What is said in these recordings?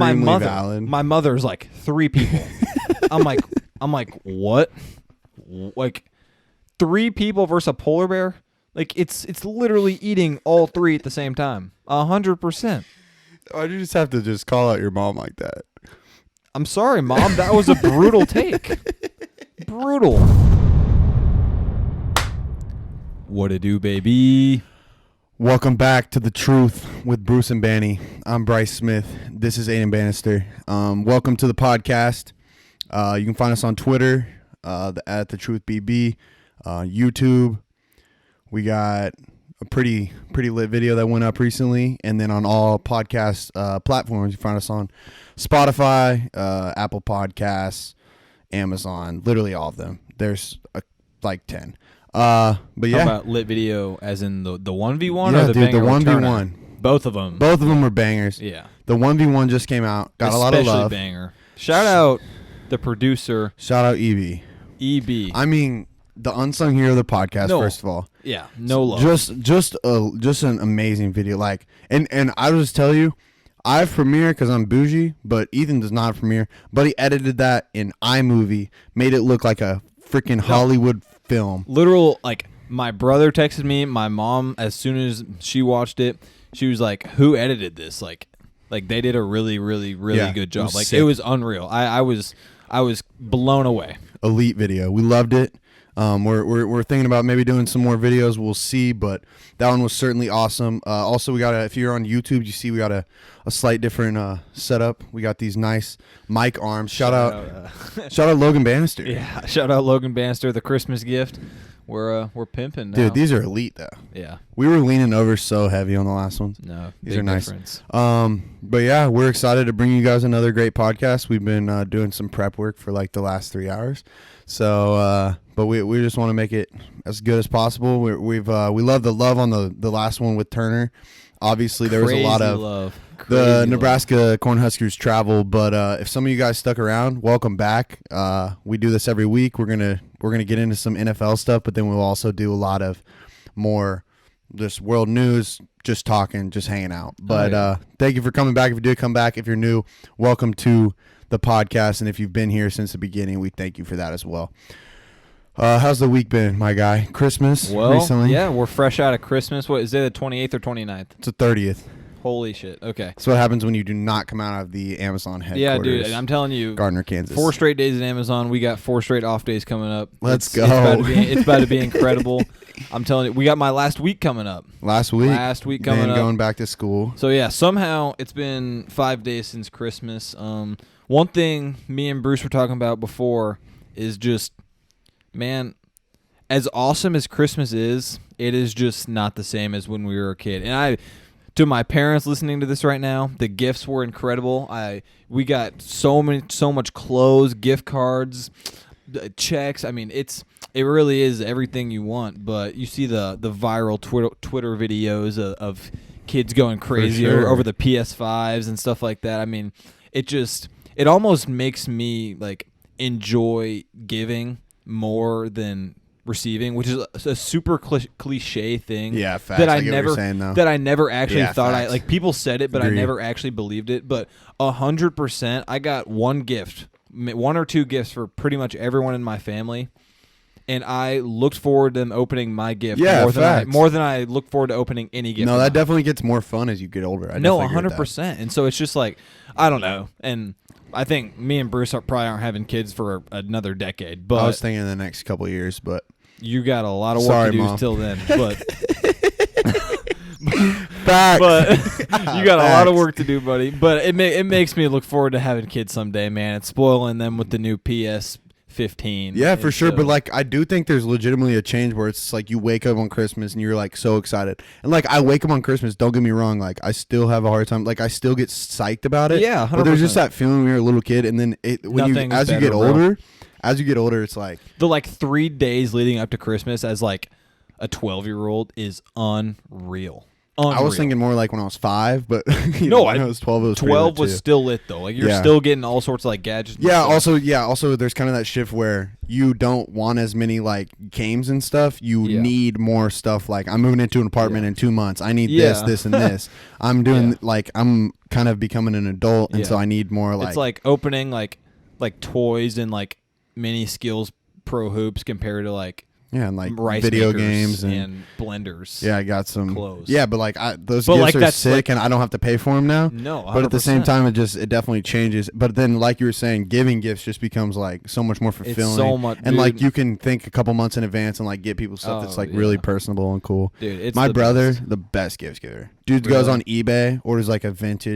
Valid. My mother's like 3 people. I'm like, what? Like 3 people versus a polar bear? Like it's literally eating all 3 at the same time. 100%. Why'd you just have to just call out your mom like that? I'm sorry, Mom. That was a brutal take. Brutal. What it do, baby? Welcome back to The Truth with Bruce and Banny. I'm Bryce Smith. This is Aiden Bannister. Welcome to the podcast. You can find us on Twitter, at The Truth BB, YouTube. We got a pretty lit video that went up recently, and then on all podcast platforms, you find us on Spotify, Apple Podcasts, Amazon, literally all of them. There's like 10. But yeah. How about lit video as in the 1v1 yeah, or the dude, banger the 1v1. returner? Both of them. Both of them were bangers. Yeah. The 1v1 just came out. Got Especially a lot of love. Banger. Shout out the producer. Shout out EB. EB. I mean, the unsung hero of the podcast, first of all. Yeah, no love. Just an amazing video. Like, and I will just tell you, I've premiered because I'm bougie, but Ethan does not premiere. But he edited that in iMovie, made it look like a freaking Hollywood film. Literal, like, my brother texted me, my mom, as soon as she watched it, she was like, who edited this? Like they did a really, really, really good job. Like, it was unreal. I was blown away. Elite video. We loved it. We're thinking about maybe doing some more videos. We'll see, but that one was certainly awesome. Also, we got if you're on YouTube, you see we got a slight different setup. We got these nice mic arms. Shout out Logan Bannister. Yeah, shout out Logan Bannister, the Christmas gift. We're pimping now. Dude, these are elite though. Yeah. We were leaning over so heavy on the last ones. No, these are nice. Difference. But yeah, we're excited to bring you guys another great podcast. We've been doing some prep work for like the last 3 hours. So, but we just want to make it as good as possible. We love the love on the last one with Turner. Obviously, there was a lot of love. The Nebraska Cornhuskers travel, but if some of you guys stuck around, welcome back. We do this every week. We're gonna get into some NFL stuff, but then we'll also do a lot of more just world news, just talking, just hanging out. But thank you for coming back. If you did come back, if you're new, welcome to the podcast, and if you've been here since the beginning, we thank you for that as well. How's the week been, my guy? Christmas recently? Yeah, we're fresh out of Christmas. What is it, the 28th or 29th? It's the 30th. Holy shit. Okay. That's what happens when you do not come out of the Amazon headquarters. Yeah, dude, I'm telling you. Gardner, Kansas. 4 straight days at Amazon. We got 4 straight off days coming up. Let's go. It's about to be incredible. I'm telling you, we got my last week coming up. Last week coming up. Going back to school. So, yeah, somehow it's been 5 days since Christmas. One thing me and Bruce were talking about before is just, man, as awesome as Christmas is, it is just not the same as when we were a kid. And to my parents listening to this right now, the gifts were incredible. We got so much clothes, gift cards, checks. I mean, it really is everything you want. But you see the viral Twitter videos of kids going crazy over the PS5s and stuff like that. I mean, it almost makes me like enjoy giving more than receiving, which is a super cliche thing. Yeah, facts. That I never actually thought facts. like people said it, but Agreed. I never actually believed it. But 100%, I got one or two gifts for pretty much everyone in my family, and I looked forward to them opening my gift more than I look forward to opening any gift. No, that definitely gets more fun as you get older. 100%. And so it's just like, I don't know, and I think me and Bruce probably aren't having kids for another decade. But I was thinking in the next couple of years, but you got a lot of work to do Mom. till then. But facts. But you got a lot of work to do, buddy. But it makes me look forward to having kids someday, man. It's spoiling them with the new PS15. Yeah, for sure. But like, I do think there's legitimately a change where it's like you wake up on Christmas and you're like so excited. And like, I wake up on Christmas. Don't get me wrong. Like, I still have a hard time. Like, I still get psyched about it. Yeah, 100%. But there's just that feeling when you're a little kid, and then as you get older, it's like the like 3 days leading up to Christmas as like a 12-year-old is unreal. Unreal. I was thinking more like when I was 5, but No, when I was 12, it was 12 was too. still lit though. Like you're still getting all sorts of like gadgets. And stuff. Also there's kind of that shift where you don't want as many like games and stuff. You need more stuff. Like I'm moving into an apartment in 2 months. I need this, and this. I'm doing like I'm kind of becoming an adult, and so I need more like it's like opening like toys and like mini skills pro hoops compared to like and like rice video makers games and blenders. Yeah, I got some clothes. Yeah, but like those gifts like, are that's sick, and I don't have to pay for them now. No, 100%. But at the same time, it definitely changes. But then, like you were saying, giving gifts just becomes like so much more fulfilling. It's so much, and dude. like you can think a couple months in advance and like get people stuff that's like really personable and cool. Dude, it's my brother, best. the best gift giver. Dude goes on eBay, orders like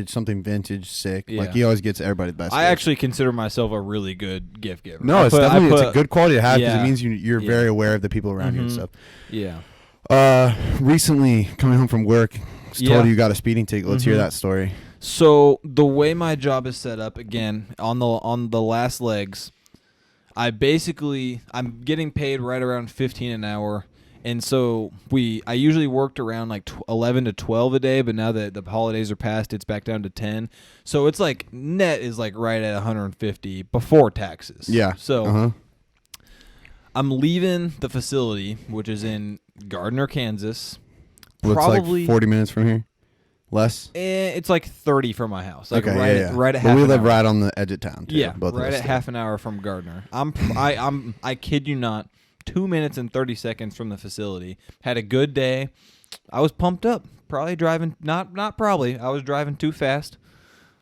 something vintage, sick. Like he always gets everybody the best. I actually consider myself a really good gift giver. No, it's a good quality to have because it means you're very aware of the people around you and stuff. Yeah. Recently coming home from work, told you got a speeding ticket. Let's hear that story. So the way my job is set up, again on the last legs, I'm getting paid right around 15 an hour. And so I usually worked around like 11 to 12 a day, but now that the holidays are past, it's back down to 10. So it's like net is like right at 150 before taxes. Yeah. So I'm leaving the facility, which is in Gardner, Kansas. Looks probably like 40 minutes from here. Less? It's like 30 from my house. Like okay, right at but half we an live hour. right on the edge of town, too. Yeah, both right at half an hour from Gardner. I kid you not, 2 minutes and 30 seconds from the facility. Had a good day. I was pumped up. Probably driving, not probably. I was driving too fast.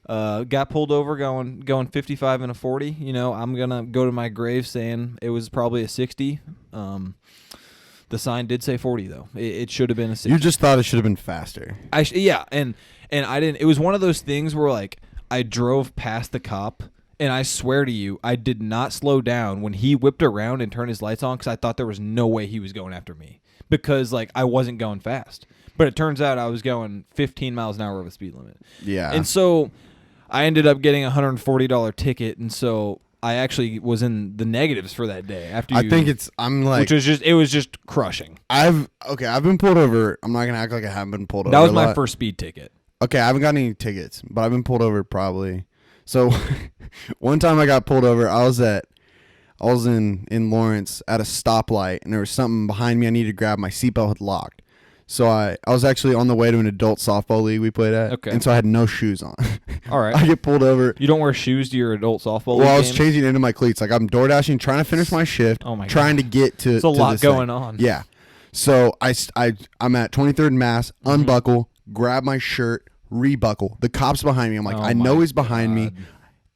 Got pulled over going 55 and a 40. You know, I'm going to go to my grave saying it was probably a 60. The sign did say 40 though. It should have been a 60. You just thought it should have been faster. And I didn't. It was one of those things where like I drove past the cop, and I swear to you, I did not slow down when he whipped around and turned his lights on because I thought there was no way he was going after me because like I wasn't going fast. But it turns out I was going 15 miles an hour over the speed limit. Yeah. And so I ended up getting a $140 ticket, and so I actually was in the negatives for that day. Which was just crushing. I've been pulled over. I'm not gonna act like I haven't been pulled over. That was my first speed ticket. Okay, I haven't got any tickets, but I've been pulled over probably. So one time I got pulled over. I was in Lawrence at a stoplight, and there was something behind me I needed to grab. My seatbelt had locked. So I was actually on the way to an adult softball league we played at, and so I had no shoes on. All right. I get pulled over. You don't wear shoes to your adult softball league Well, I was games? changing into my cleats. Like I'm door dashing, trying to finish my shift, trying to get to There's a lot this going thing. on. Yeah. So I'm at 23rd and Mass, unbuckle, grab my shirt, rebuckle. The cop's behind me. I'm like, I know he's behind me.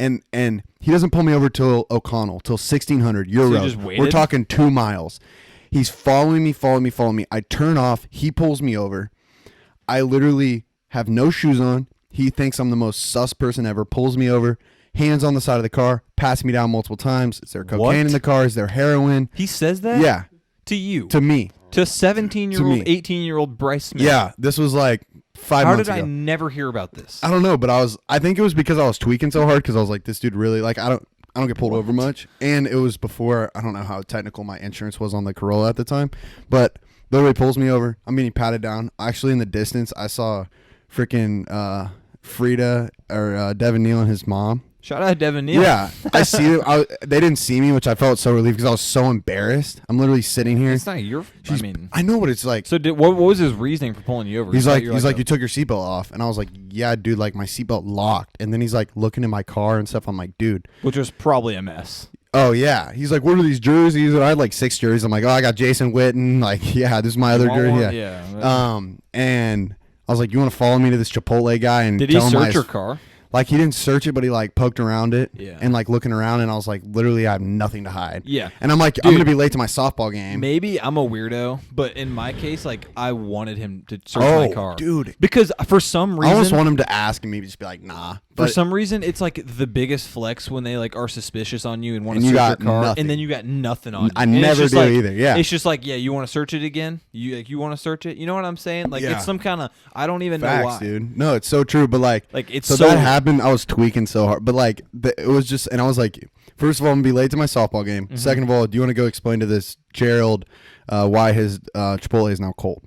And he doesn't pull me over till O'Connell, till 1600 Euro. just waited? We're talking 2 miles. He's following me. I turn off. He pulls me over. I literally have no shoes on. He thinks I'm the most sus person ever. Pulls me over. Hands on the side of the car. Passed me down multiple times. Is there cocaine in the car? Is there heroin? He says that? Yeah. To you? To me. To 17-year-old, 18-year-old Bryce Smith? Yeah. This was like 5 months ago. How did I never hear about this? I don't know, but I think it was because I was tweaking so hard because I was like, this dude really, like, I don't get pulled over much. And it was before, I don't know how technical my insurance was on the Corolla at the time, but literally pulls me over. I'm getting patted down. Actually, in the distance, I saw freaking Frida or Devin Neal and his mom. Shout out Devin Neal. Yeah, I see it. They didn't see me, which I felt so relieved because I was so embarrassed. I'm literally sitting here. It's not your. I know what it's like. So what was his reasoning for pulling you over? He's like, you took your seatbelt off, and I was like, yeah, dude, like my seatbelt locked. And then he's like looking in my car and stuff. I'm like, dude, which was probably a mess. Oh yeah, he's like, what are these jerseys? And I had like 6 jerseys. I'm like, oh, I got Jason Witten. Like, yeah, this is my other jersey. Yeah. And I was like, you want to follow me to this Chipotle guy and did he search your car? Like, he didn't search it, but he, like, poked around it. Yeah. And, like, looking around, and I was like, literally, I have nothing to hide. Yeah. And I'm like, dude, I'm going to be late to my softball game. Maybe I'm a weirdo, but in my case, like, I wanted him to search my car. Dude. Because for some reason... I almost want him to ask and maybe just be like, nah. For some reason, it's, like, the biggest flex when they, like, are suspicious on you and want to search your car. Nothing. And then you got nothing on you. I never do either, yeah. It's just like, yeah, you want to search it again? You want to search it? You know what I'm saying? Like, it's some kind of... I don't even know why. Dude. No, it's so true, but, like... it's so that happened, I was tweaking so hard. But, like, it was just... And I was like, first of all, I'm going to be late to my softball game. Second of all, do you want to go explain to this Gerald why his Chipotle is now cold?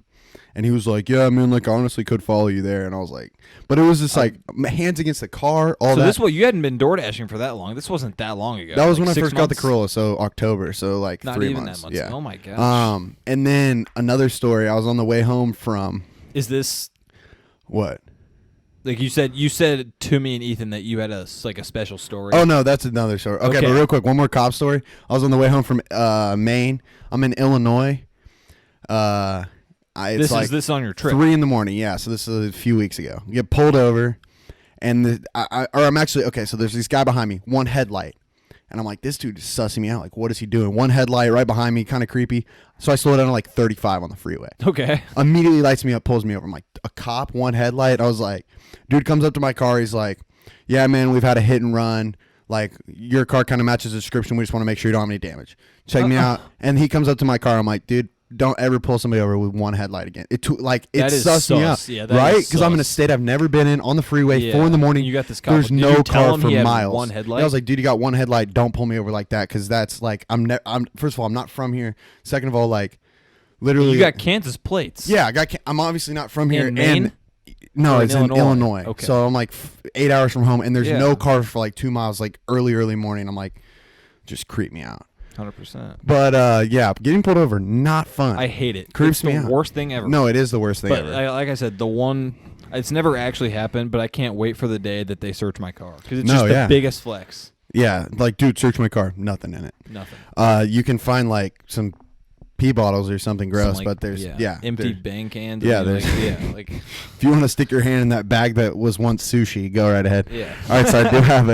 And he was like, yeah, I mean, like, I honestly could follow you there. And I was like, but it was just like hands against the car, all so that. this you hadn't been door dashing for that long. This wasn't that long ago. That was like when I 6 first got the months? Corolla, so October, so like Not 3 even months. that much. Yeah. Oh my gosh. And then another story. I was on the way home from Is this what? like you said to me and Ethan that you had a special story? Oh no, that's another story. Okay, but real quick, one more cop story. I was on the way home from Maine. I'm in Illinois. It's is this on your trip? 3 a.m. Yeah, so this is a few weeks ago. You get pulled over, and I'm actually okay. So there's this guy behind me, one headlight, and I'm like, this dude is sussing me out. Like, what is he doing? One headlight right behind me, kind of creepy. So I slow down to like 35 on the freeway. Okay. Immediately lights me up, pulls me over. I'm like, a cop, one headlight. I was like, dude comes up to my car. He's like, yeah, man, we've had a hit and run. Like, your car kind of matches the description. We just want to make sure you don't have any damage. Check me out. And he comes up to my car. I'm like, dude, don't ever pull somebody over with one headlight again. It sussed me out, yeah, right? Because I'm in a state I've never been in on the freeway. 4 a.m. You got this cop. There's Did no you tell car him for he had miles. one headlight? I was like, dude, you got one headlight. Don't pull me over like that, because that's like I'm first of all, I'm not from here. Second of all, like literally, you got Kansas plates. Yeah, I'm obviously not from here. In Maine? And no, it's in Illinois. Okay. So I'm like 8 hours from home, and there's Yeah. no car for like 2 miles, like early morning. I'm like, just creep me out. 100%. But yeah, getting pulled over, not fun. I hate it. Creeps it's me the out. worst thing ever. No, it is the worst thing but ever. like I said, it's never actually happened, but I can't wait for the day that they search my car because it's No, just the yeah. biggest flex. Yeah, like, dude, search my car. Nothing in it. Nothing. You can find like some pee bottles or something gross, Some, but there's empty there- bang cans. Yeah, I mean, there's- like If you want to stick your hand in that bag that was once sushi, go right ahead. yeah. All right, so I do have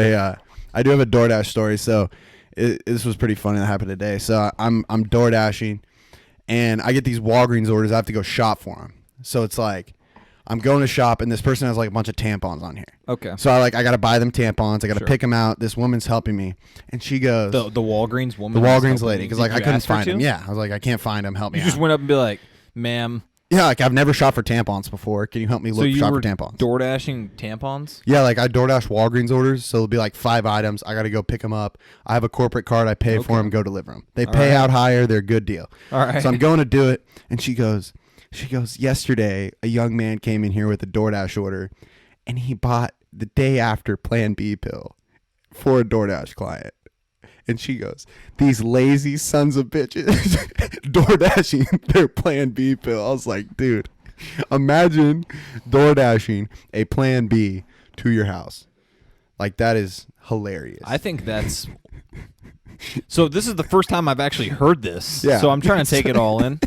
a DoorDash story. So this was pretty funny that happened today. So I'm DoorDashing, and I get these Walgreens orders. I have to go shop for them. So it's like I'm going to shop, and this person has like a bunch of tampons on here. Okay. So I got to buy them tampons. I got to Sure. pick them out. This woman's helping me, and she goes, The Walgreens woman. the was Walgreens helping lady, you. because Did like I you couldn't ask her find to? them. Yeah, I was like, I can't find them. Help me You out. just went up and be like, ma'am. Yeah, like I've never shopped for tampons before. Can you help me So you shop were for tampons? door dashing tampons? Yeah, like I DoorDash Walgreens orders, so it'll be like 5 items. I got to go pick them up. I have a corporate card. I pay for them, go deliver them. They pay right. out higher. They're a good deal. All right. So I'm going to do it, and she goes, yesterday a young man came in here with a DoorDash order, and he bought the day after Plan B pill for a DoorDash client. And she goes, these lazy sons of bitches DoorDashing their Plan B pill. I was like, dude, imagine DoorDashing a Plan B to your house. Like, that is hilarious. I think that's. So this is the first time I've actually heard this. Yeah. So I'm trying to take it all in.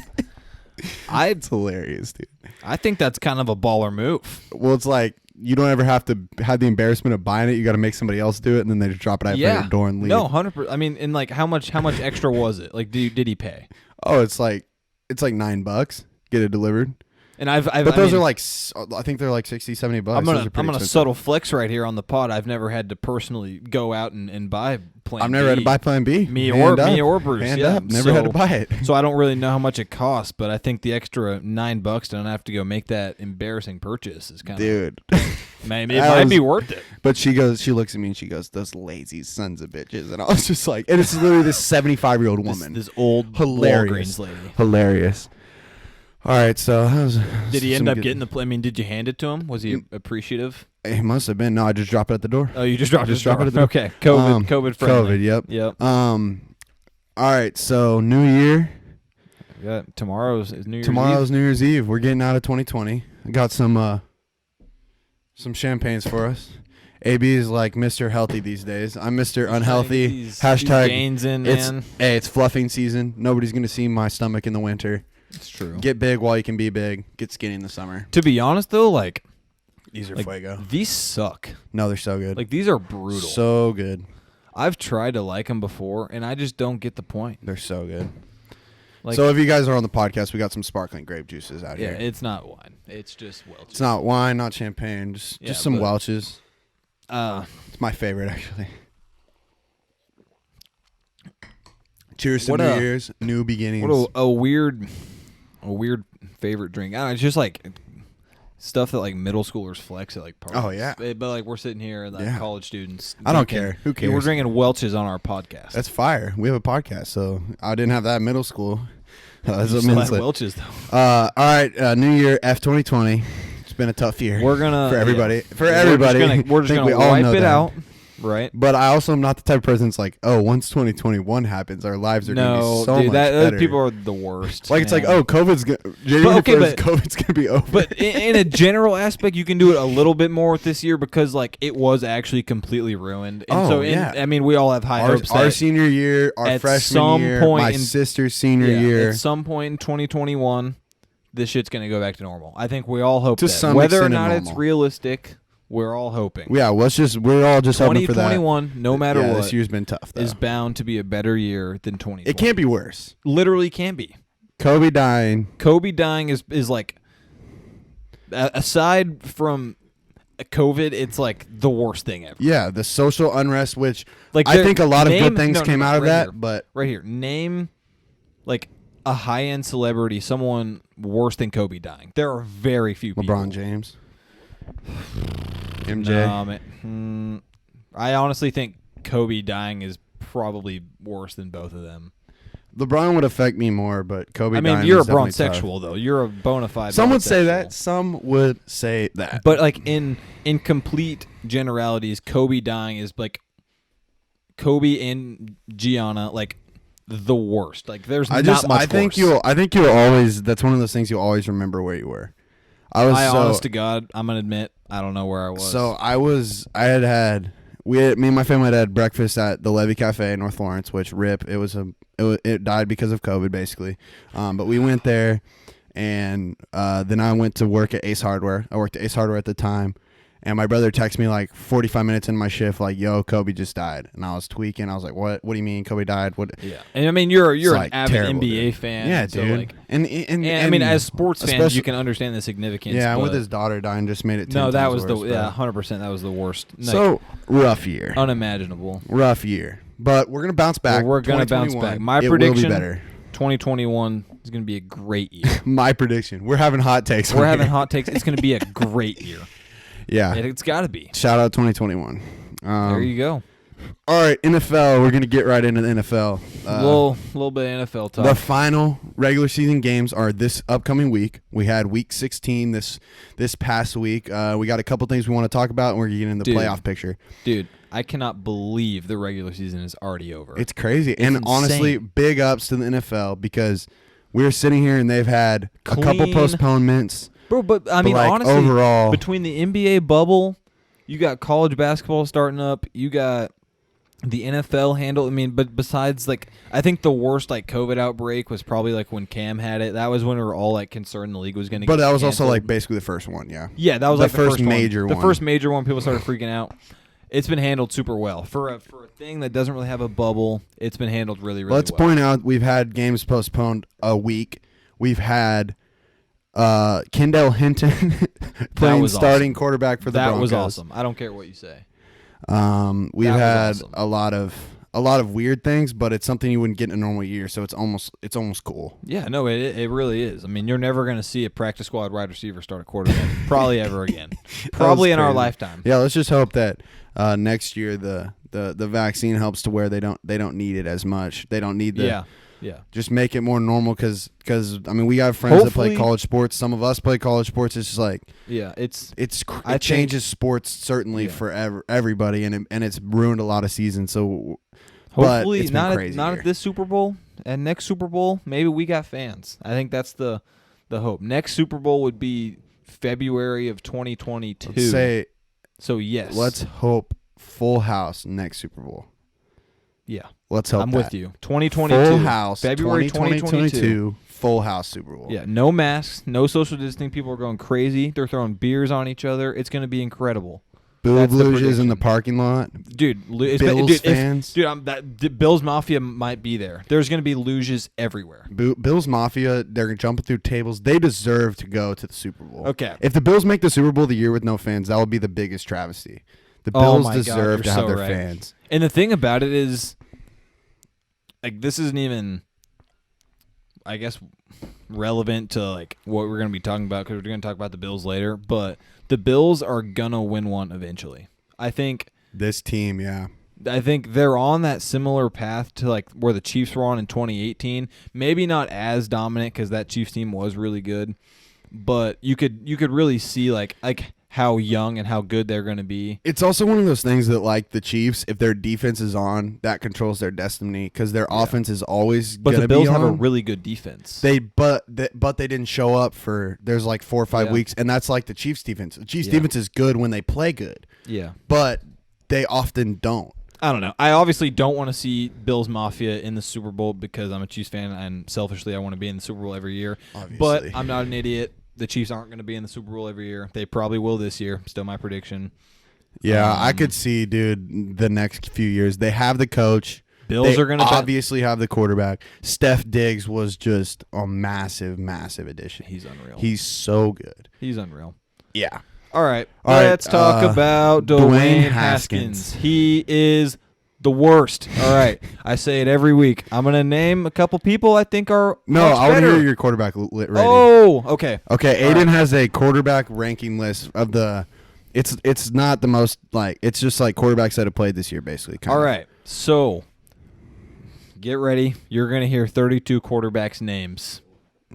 It's hilarious, dude. I think that's kind of a baller move. Well, it's like, you don't ever have to have the embarrassment of buying it. You got to make somebody else do it, and then they just drop it out your door and leave. No, 100%. I mean, and like, how much extra was it? Like, did he pay? Oh, it's like $9. Get it delivered. And But those are like, I think they're like $60, $70. I'm Those are pretty gonna expensive. subtle flex right here on the pod. I've never had to personally go out and buy Plan I've never B. had to buy Plan B. Me Hand or Bruce. Hand yeah. up. Never had to buy it. So I don't really know how much it costs, but I think the extra $9 to not have to go make that embarrassing purchase is kind of Dude. maybe it might be worth it. But she looks at me and she goes, those lazy sons of bitches. And I was just like, and it's literally this 75-year-old woman. This old Hilarious. Walgreens lady. Hilarious. All right, so that was Did he end some up good- getting the? I mean, did you hand it to him? Was he appreciative? He must have been. No, I just dropped it at the door. Oh, you just dropped Just it. drop it at the- Okay, COVID friendly. COVID, yep. Yep. All right, so New Year. Yeah, tomorrow's is New Year's Tomorrow's Eve. New Year's Eve. We're getting out of 2020. I got some champagnes for us. AB is like Mr. Healthy these days. I'm Mr. Unhealthy. These Hashtag gains in, it's man. hey, it's fluffing season. Nobody's gonna see my stomach in the winter. It's true. Get big while you can be big. Get skinny in the summer. To be honest, though, like These are like, fuego. these suck. No, they're so good. Like these are brutal. So good. I've tried to like them before, and I just don't get the point. They're so good. Like, So if you guys are on the podcast, we got some sparkling grape juices out yeah, here. it's not wine. It's just Welch's. It's not wine, not champagne. Just some but- Welch's. Uh, It's my favorite, actually. Cheers to What New a- Year's, new beginnings. what a weird favorite drink. I don't know, it's just like stuff that like middle schoolers flex at like parties. Oh, yeah. But like we're sitting here like Yeah. college students. I don't drinking- care. Who We're cares? drinking Welch's on our podcast. That's fire. We have a podcast, so I didn't have that in middle school. That's You what still men have slip. Welch's though. All right, New Year F 2020. It's been a tough year. We're gonna for everybody. yeah. For everybody, We're just I think gonna we all wipe know it that. out, right? But I also am not the type of person that's like, oh, once 2021 happens, our lives are going to be so much better. Those people are the worst. Like, it's like, man. oh, January 1st, COVID's going to be over. But in a general aspect, you can do it a little bit more with this year because, like, it was actually completely ruined. And I mean, we all have high hopes. Our senior year, our freshman year, my sister's senior year. At some point in 2021, this shit's going to go back to normal. I think we all hope to that. Some Whether or extent not normal. it's realistic, we're all hoping. Yeah, we're all just hoping for that. 2021, no matter what, this year's been tough, though. is bound to be a better year than 2020. It can't be worse. Literally can't be. Kobe dying is like, aside from COVID, it's like the worst thing ever. Yeah, the social unrest, which Like I think a lot of good things came out of right that. Here, but right here, name like a high-end celebrity, someone worse than Kobe dying. There are very few people. LeBron James, MJ. No, man. I honestly think Kobe dying is probably worse than both of them. LeBron would affect me more, but Kobe. I mean, dying you're a is definitely bronsexual, though. You're a bona fide. Some would say bronsexual. that. Some would say that. But like in complete generalities, Kobe dying is like Kobe and Gianna, like the worst. Like there's not much I think worse. I think you'll always. That's one of those things you'll always remember where you were. Honest to God, I'm gonna admit, I don't know where I was. So me and my family had breakfast at the Levy Cafe in North Lawrence, which it died because of COVID basically. But we went there, and then I went to work at Ace Hardware. I worked at Ace Hardware at the time, and my brother texted me like 45 minutes into my shift, like, "Yo, Kobe just died," and I was tweaking. I was like, "What? What do you mean Kobe died? What?" Yeah, and I mean you're an like avid terrible, NBA dude. fan. Yeah, so dude. Like, and I mean, as sports fans, you can understand the significance. Yeah, but with his daughter dying, just made it. 10 no, that times was worse, 100%. That was the worst. Like, so rough year, unimaginable. rough year. But we're gonna bounce back. We're gonna bounce back. My it prediction: will be better. 2021 is gonna be a great year. My prediction. We're having hot takes. We're having hot takes. It's gonna be a great year. Yeah, It's got to be. Shout out 2021. There you go. All right, NFL. We're gonna get right into the NFL. Little bit of NFL talk. The final regular season games are this upcoming week. We had Week 16 this past week. We got a couple things we want to talk about, and we're getting in the playoff picture. Dude, I cannot believe the regular season is already over. It's crazy, It's and insane. honestly, big ups to the NFL because we're sitting here and they've had a couple postponements. Bro, but I mean, like, honestly, overall, between the NBA bubble, you got college basketball starting up, you got the NFL handle. I mean, but besides, like, I think the worst like COVID outbreak was probably like when Cam had it. That was when we were all like concerned the league was going to. But get that was canceled. also like basically the first one, yeah. Yeah, that was the like the first major one. one. The first major one, people started freaking out. It's been handled super well for a thing that doesn't really have a bubble. It's been handled really, really Let's well. point out we've had games postponed a week. We've had Kendall Hinton playing starting quarterback for the Broncos. That was awesome. I don't care what you say. We've had awesome. a lot of weird things, but it's something you wouldn't get in a normal year, so it's almost cool. Yeah, no, it really is. I mean, you're never going to see a practice squad wide receiver start a quarterback probably ever again. Probably in our lifetime. Yeah, let's just hope that next year the vaccine helps to where they don't need it as much. They don't need the Yeah. Just make it more normal because I mean we got friends that play Hopefully- college sports. Some of us play college sports. It's just like it changes sports certainly for everybody, and it's ruined a lot of seasons. So hopefully it's not crazy at this Super Bowl and next Super Bowl. Maybe we got fans. I think that's the hope. Next Super Bowl would be February of 2022. So yes, let's hope full house next Super Bowl. Yeah. Let's hope I'm that. with you. 2022. Full house. February 2022. Full house Super Bowl. Yeah, no masks, no social distancing. People are going crazy. They're throwing beers on each other. It's going to be incredible. Boob luges in the parking lot. Dude, Bills fans. Bills Mafia might be there. There's going to be luges everywhere. Bills Mafia, they're jumping through tables. They deserve to go to the Super Bowl. Okay. If the Bills make the Super Bowl the year with no fans, that would be the biggest travesty. The Bills deserve to have their fans. And the thing about it is, like, this isn't even, I guess, relevant to like what we're going to be talking about because we're going to talk about the Bills later. But the Bills are gonna win one eventually. I think this team, yeah. I think they're on that similar path to like where the Chiefs were on in 2018. Maybe not as dominant because that Chiefs team was really good, but you could really see like how young and how good they're going to be. It's also one of those things that, like the Chiefs, if their defense is on, that controls their destiny because their offense is always going to be on. But the Bills have a really good defense. But they didn't show up for there's like 4 or 5 weeks, and that's like the Chiefs defense. The Chiefs defense is good when they play good. Yeah, but they often don't. I don't know. I obviously don't want to see Bills Mafia in the Super Bowl because I'm a Chiefs fan and selfishly I want to be in the Super Bowl every year. Obviously. But I'm not an idiot. The Chiefs aren't going to be in the Super Bowl every year. They probably will this year. Still my prediction. Yeah, I could see, dude, the next few years. They have the coach. Bills are going to obviously have the quarterback. Steph Diggs was just a massive, massive addition. He's unreal. He's so good. He's unreal. Yeah. All right. Let's talk about Dwayne Haskins. He is the worst. All right. I say it every week. I'm going to name a couple people I think are No, I want to better. hear your quarterback rating. Oh, okay. Okay, Aiden has a quarterback ranking list of the it's not the most like it's just like quarterbacks that have played this year basically. All right. So, get ready. You're going to hear 32 quarterbacks' names.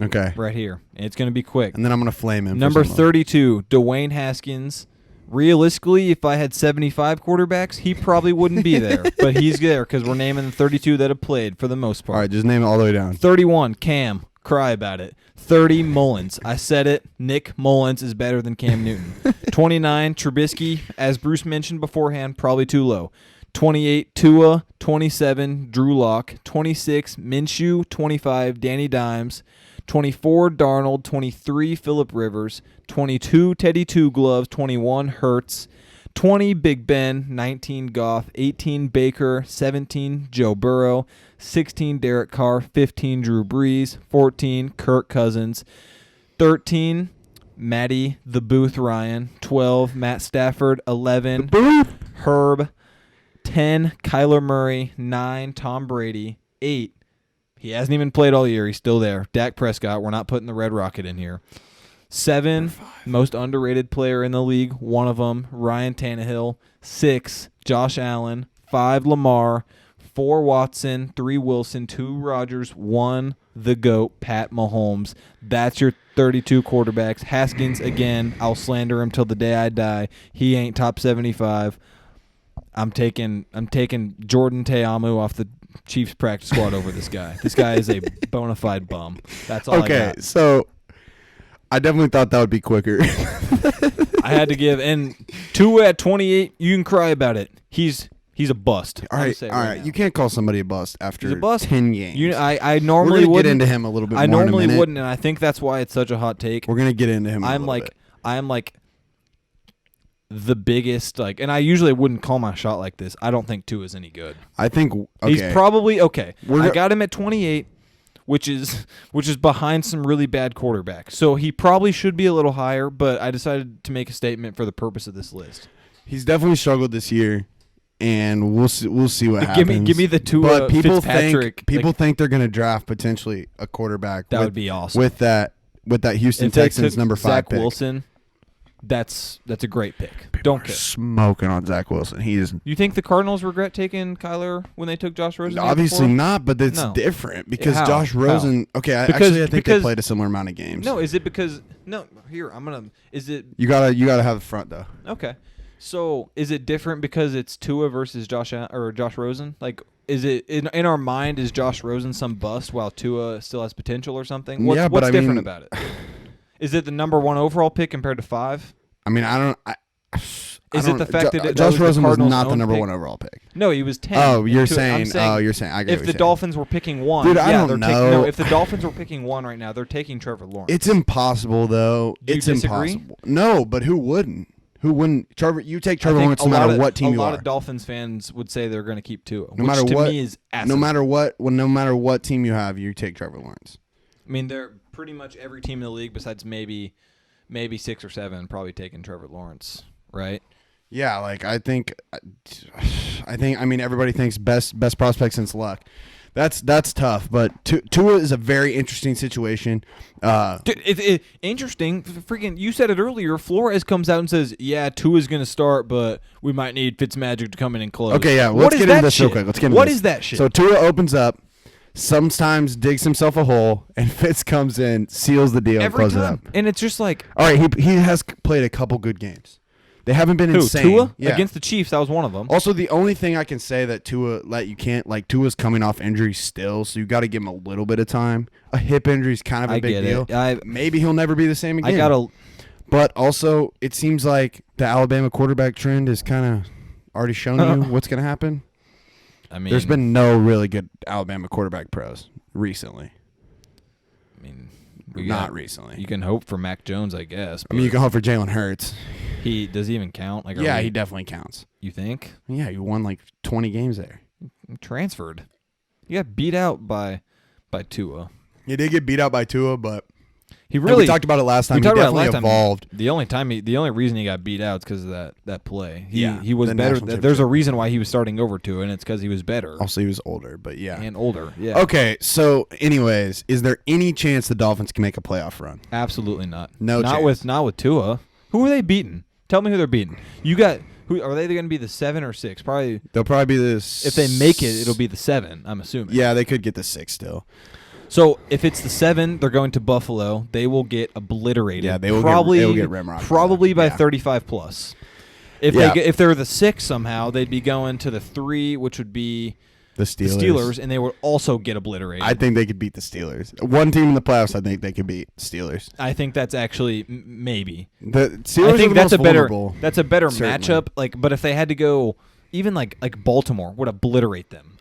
Okay. Right here. And it's going to be quick. And then I'm going to flame him. Number 32, Dwayne Haskins. Realistically, if I had 75 quarterbacks, he probably wouldn't be there. But he's there because we're naming the 32 that have played for the most part. All right, just name it all the way down. 31, Cam. Cry about it. 30, Mullins. I said it. Nick Mullins is better than Cam Newton. 29, Trubisky. As Bruce mentioned beforehand, probably too low. 28, Tua. 27, Drew Lock. 26, Minshew. 25, Danny Dimes. 24, Darnold. 23, Phillip Rivers. 22, Teddy Two Gloves. 21, Hurts. 20, Big Ben. 19, Goff. 18, Baker. 17, Joe Burrow. 16, Derek Carr. 15, Drew Brees. 14, Kirk Cousins. 13, Matty the Booth Ryan. 12, Matt Stafford. 11, Herb. 10, Kyler Murray. 9, Tom Brady. 8, he hasn't even played all year. He's still there. Dak Prescott. We're not putting the Red Rocket in here. 7, most underrated player in the league. One of them, Ryan Tannehill. 6, Josh Allen. 5, Lamar. 4, Watson. 3, Wilson. 2, Rodgers. 1, the GOAT, Pat Mahomes. That's your 32 quarterbacks. Haskins, again, I'll slander him till the day I die. He ain't top 75. I'm taking Jordan Te'amu off the Chiefs practice squad over this guy. This guy is a bona fide bum. That's all I got. Okay, so I definitely thought that would be quicker. I had to give. And Tua at 28, you can cry about it. He's a bust. All right. Now. You can't call somebody a bust after He's a bust. 10 games. I normally We're wouldn't. get into him a little bit I more normally in a minute. wouldn't, and I think that's why it's such a hot take. We're going to get into him a little bit. I'm like the biggest, like, and I usually wouldn't call my shot like this. I don't think Tua's any good. I think He's probably okay. I got him at 28, which is behind some really bad quarterbacks. So he probably should be a little higher, but I decided to make a statement for the purpose of this list. He's definitely struggled this year, and we'll see what happens. Give me the Tua But people Fitzpatrick. think they're going to draft potentially a quarterback. That would be awesome. with that Houston If they Texans took number 5 Zach pick. Wilson. That's a great pick. People Don't are care. smoking on Zach Wilson. He is You think the Cardinals regret taking Kyler when they took Josh Rosen? obviously not, but it's No. different because How? Josh Rosen. Okay, I think they played a similar amount of games. No, is it because here I'm gonna is it You gotta have the front though. okay? So is it different because it's Tua versus Josh Rosen? Like, is it in our mind is Josh Rosen some bust while Tua still has potential or something? What's different about it? Is it the number 1 overall pick compared to 5? I mean, Is it the fact that Josh was Rosen the was Cardinals' not the own number pick? 1 overall pick? No, he was 10. Oh, you're I'm saying. saying. Oh, you're saying. I get If what the you're Dolphins were picking 1, Dude, I don't know. No, if the Dolphins were picking 1 right now, they're taking Trevor Lawrence. It's impossible, though. Do you It's disagree? impossible. No, but who wouldn't? Who wouldn't? Trevor, you take Trevor Lawrence no matter what team you are. A lot of Dolphins fans would say they're going to keep Tua, No which matter to what. me is awesome. No matter what team you have, you take Trevor Lawrence. I mean, they're pretty much every team in the league besides maybe 6 or 7 probably taking Trevor Lawrence, right? Yeah, like I think. I mean, everybody thinks best prospect since Luck. That's tough, but Tua is a very interesting situation. Dude, interesting. Freaking, you said it earlier. Flores comes out and says, "Yeah, Tua's going to start, but we might need Fitzmagic to come in and close." Okay, yeah. Let's get into this real quick. What is that shit? So Tua opens up, sometimes digs himself a hole, and Fitz comes in, seals the deal, and closes it up. And it's just like, all right, he has played a couple good games. They haven't been insane. Tua? Yeah. Against the Chiefs, that was one of them. Also, the only thing I can say that Tua, Tua's coming off injury still, so you got to give him a little bit of time. A hip injury is kind of a big deal. Maybe he'll never be the same again. But also, it seems like the Alabama quarterback trend is kind of already shown you what's going to happen. I mean, there's been no really good Alabama quarterback pros recently. I mean, not recently. You can hope for Mac Jones, I guess. I mean, you can hope for Jalen Hurts. Does he even count? Like, yeah, he definitely counts. You think? Yeah, he won like 20 games there. Transferred. He got beat out by Tua. He did get beat out by Tua, but we talked about it last time. He definitely evolved. The only reason he got beat out is because of that play. He was the better. national There's a reason why he was starting over Tua, and it's because he was better. Also, he was older, but yeah. And older, yeah. Okay, so anyways, is there any chance the Dolphins can make a playoff run? Absolutely not. Not chance. Not with Tua. Who are they beating? Tell me who they're beating. You got who? Are they going to be the 7 or 6? Probably. They'll probably be this. If they make it, it'll be the 7. I'm assuming. Yeah, they could get the 6 still. So if it's the 7, they're going to Buffalo. They will get obliterated. Yeah, they will get Ramrock. Probably by 35 plus. If they're the 6 somehow, they'd be going to the 3, which would be the Steelers, and they would also get obliterated. I think they could beat the Steelers. One team in the playoffs, I think they could beat Steelers. I think that's actually maybe. The Steelers I think that's a better certainly. matchup. But if they had to go, even like Baltimore would obliterate them.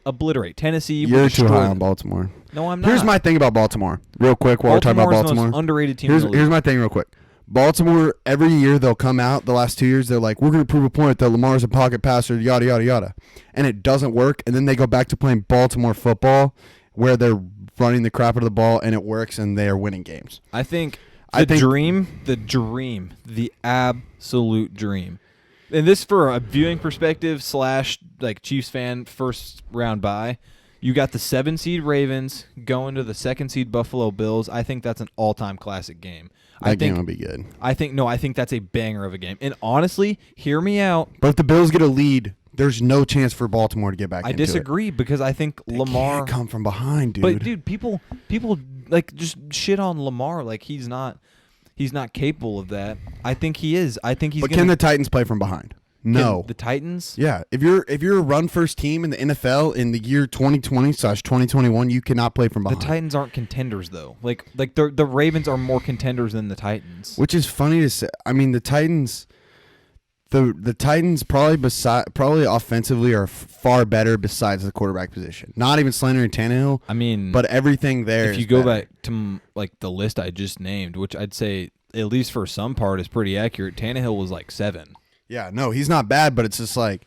Tennessee. You're too high on Baltimore. No, I'm not. Here's my thing about Baltimore, real quick. While we're talking about Baltimore, the most underrated team. Here's my thing, real quick. Baltimore, every year they'll come out, the last 2 years, they're like, we're going to prove a point that Lamar's a pocket passer, yada, yada, yada. And it doesn't work, and then they go back to playing Baltimore football where they're running the crap out of the ball, and it works, and they are winning games. I think the absolute dream. And this for a viewing perspective / Chiefs fan first round bye. You got the 7 seed Ravens going to the 2 seed Buffalo Bills. I think that's an all-time classic game. That game will be good. I think that's a banger of a game. And honestly, hear me out. But if the Bills get a lead, there's no chance for Baltimore to get back into it. I disagree because I think Lamar can't come from behind, dude. But dude, people just shit on Lamar like he's not capable of that. I think he is. I think he's. But can the Titans play from behind? No. The Titans? Yeah. If you're a run first team in the NFL in the year 2020/2021, you cannot play from behind. The Titans aren't contenders though. Like the Ravens are more contenders than the Titans. Which is funny to say. I mean, the Titans probably offensively are far better besides the quarterback position. Not even slandering Tannehill. I mean, but everything there. If you go back to the list I just named, which I'd say at least for some part is pretty accurate, Tannehill was 7. Yeah, no, he's not bad, but it's just they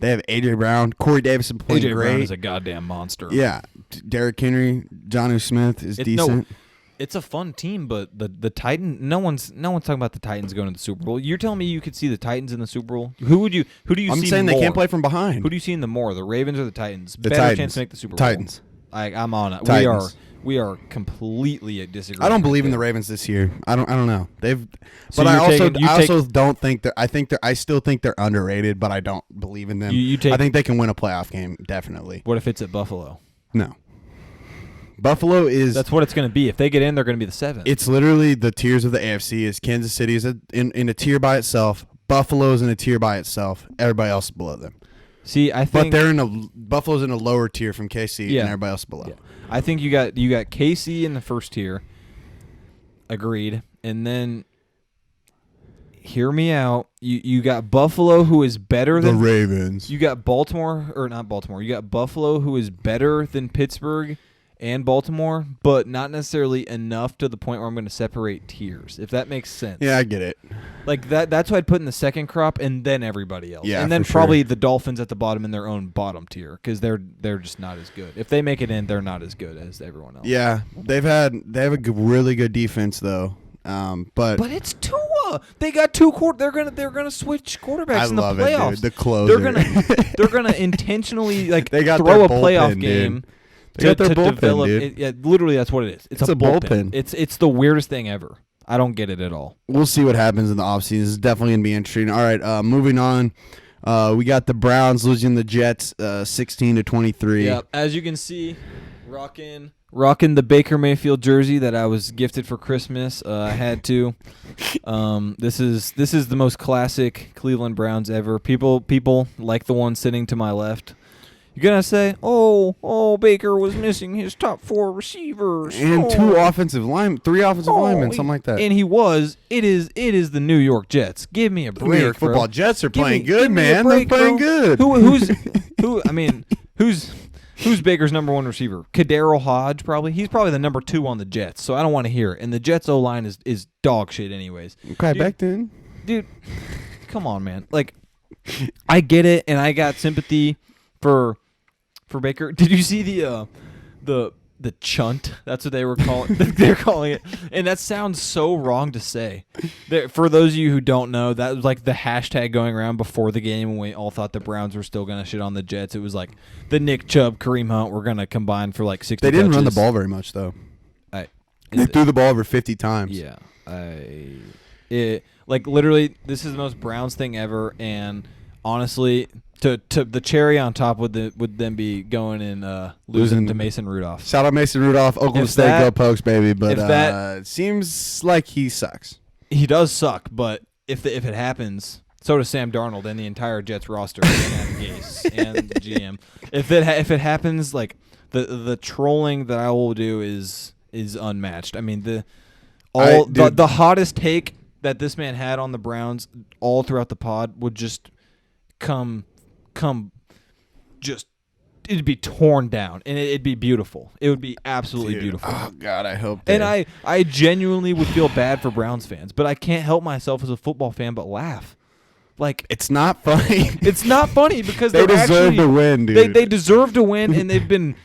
have A.J. Brown, Corey Davidson playing great. A.J. Brown is a goddamn monster. Yeah, Derrick Henry, Jonnu Smith is decent. No, it's a fun team, but the Titans. No one's talking about the Titans going to the Super Bowl. You're telling me you could see the Titans in the Super Bowl? Who do you see? I'm saying more? They can't play from behind. Who do you see in the more? The Ravens or the Titans? The Better Titans. chance to make the Super Bowl. Titans. I'm on it. Titans. We are completely at disagreement. I don't believe in the Ravens this year. I don't know. So but I don't think I still think they're underrated, but I don't believe in them. I think they can win a playoff game, definitely. What if it's at Buffalo? No. Buffalo is. That's what it's going to be. If they get in, they're going to be the 7. It's literally the tiers of the AFC. Is Kansas City is in a tier by itself. Buffalo's in a tier by itself. Everybody else is below them. See, I think, but Buffalo's in a lower tier from KC, and everybody else below. Yeah. I think you got KC in the first tier. Agreed. And then, hear me out. You got Buffalo, who is better than the Ravens. You got not Baltimore. You got Buffalo, who is better than Pittsburgh and Baltimore, but not necessarily enough to the point where I'm going to separate tiers, if that makes sense. Yeah, I get it. That's what I'd put in the second crop, and then everybody else. Yeah, and then for probably sure. the Dolphins at the bottom in their own bottom tier, because they're just not as good. If they make it in, they're not as good as everyone else. Yeah, they have a really good defense though. But it's Tua. They got two They're gonna switch quarterbacks in the playoffs. It, dude. The closer. They're gonna intentionally they got throw a bullpen, playoff dude. game. They got their bullpen, develop dude. yeah, literally that's what it is. It's a bullpen. It's the weirdest thing ever. I don't get it at all. We'll see what happens in the offseason. This is definitely going to be interesting. All right, moving on. We got the Browns losing the Jets 16-23. Yeah, as you can see, rocking the Baker Mayfield jersey that I was gifted for Christmas. I had to. This is the most classic Cleveland Browns ever. People like the one sitting to my left. You're gonna say, "Oh, Baker was missing his top 4 receivers and 3 offensive linemen, something like that." And he was. It is the New York Jets. Give me a break, New York Football bro. Jets are Give playing me- good, give me a man. break, They're playing bro. good. Who's Baker's number 1 receiver? Kadarius Hodge, probably. He's probably the number 2 on the Jets, so I don't want to hear it. And the Jets O-line is dog shit anyways. Okay, back then. Dude, come on, man. Like, I get it, and I got sympathy for Baker. Did you see the chunt? That's what they were calling. They're calling it, and that sounds so wrong to say. For those of you who don't know, that was like the hashtag going around before the game when we all thought the Browns were still gonna shit on the Jets. It was like the Nick Chubb, Kareem Hunt were gonna combine for like 60. They didn't touches. run the ball very much though. They threw the ball over 50 times. Yeah, like literally, this is the most Browns thing ever, and honestly. To the cherry on top would then be going and losing to Mason Rudolph. Shout out Mason Rudolph, Oklahoma State, go Pokes, baby. But it seems like he sucks. He does suck, but if it happens, so does Sam Darnold and the entire Jets roster and Adam Gase and the GM. If it happens, like the trolling that I will do is unmatched. I mean the hottest take that this man had on the Browns all throughout the pod would just come just it'd be torn down and it'd be beautiful. It would be absolutely beautiful. Oh God, I hope. And I genuinely would feel bad for Browns fans, but I can't help myself as a football fan but laugh. Like, it's not funny. It's not funny because they deserve to win, dude. They deserve to win, and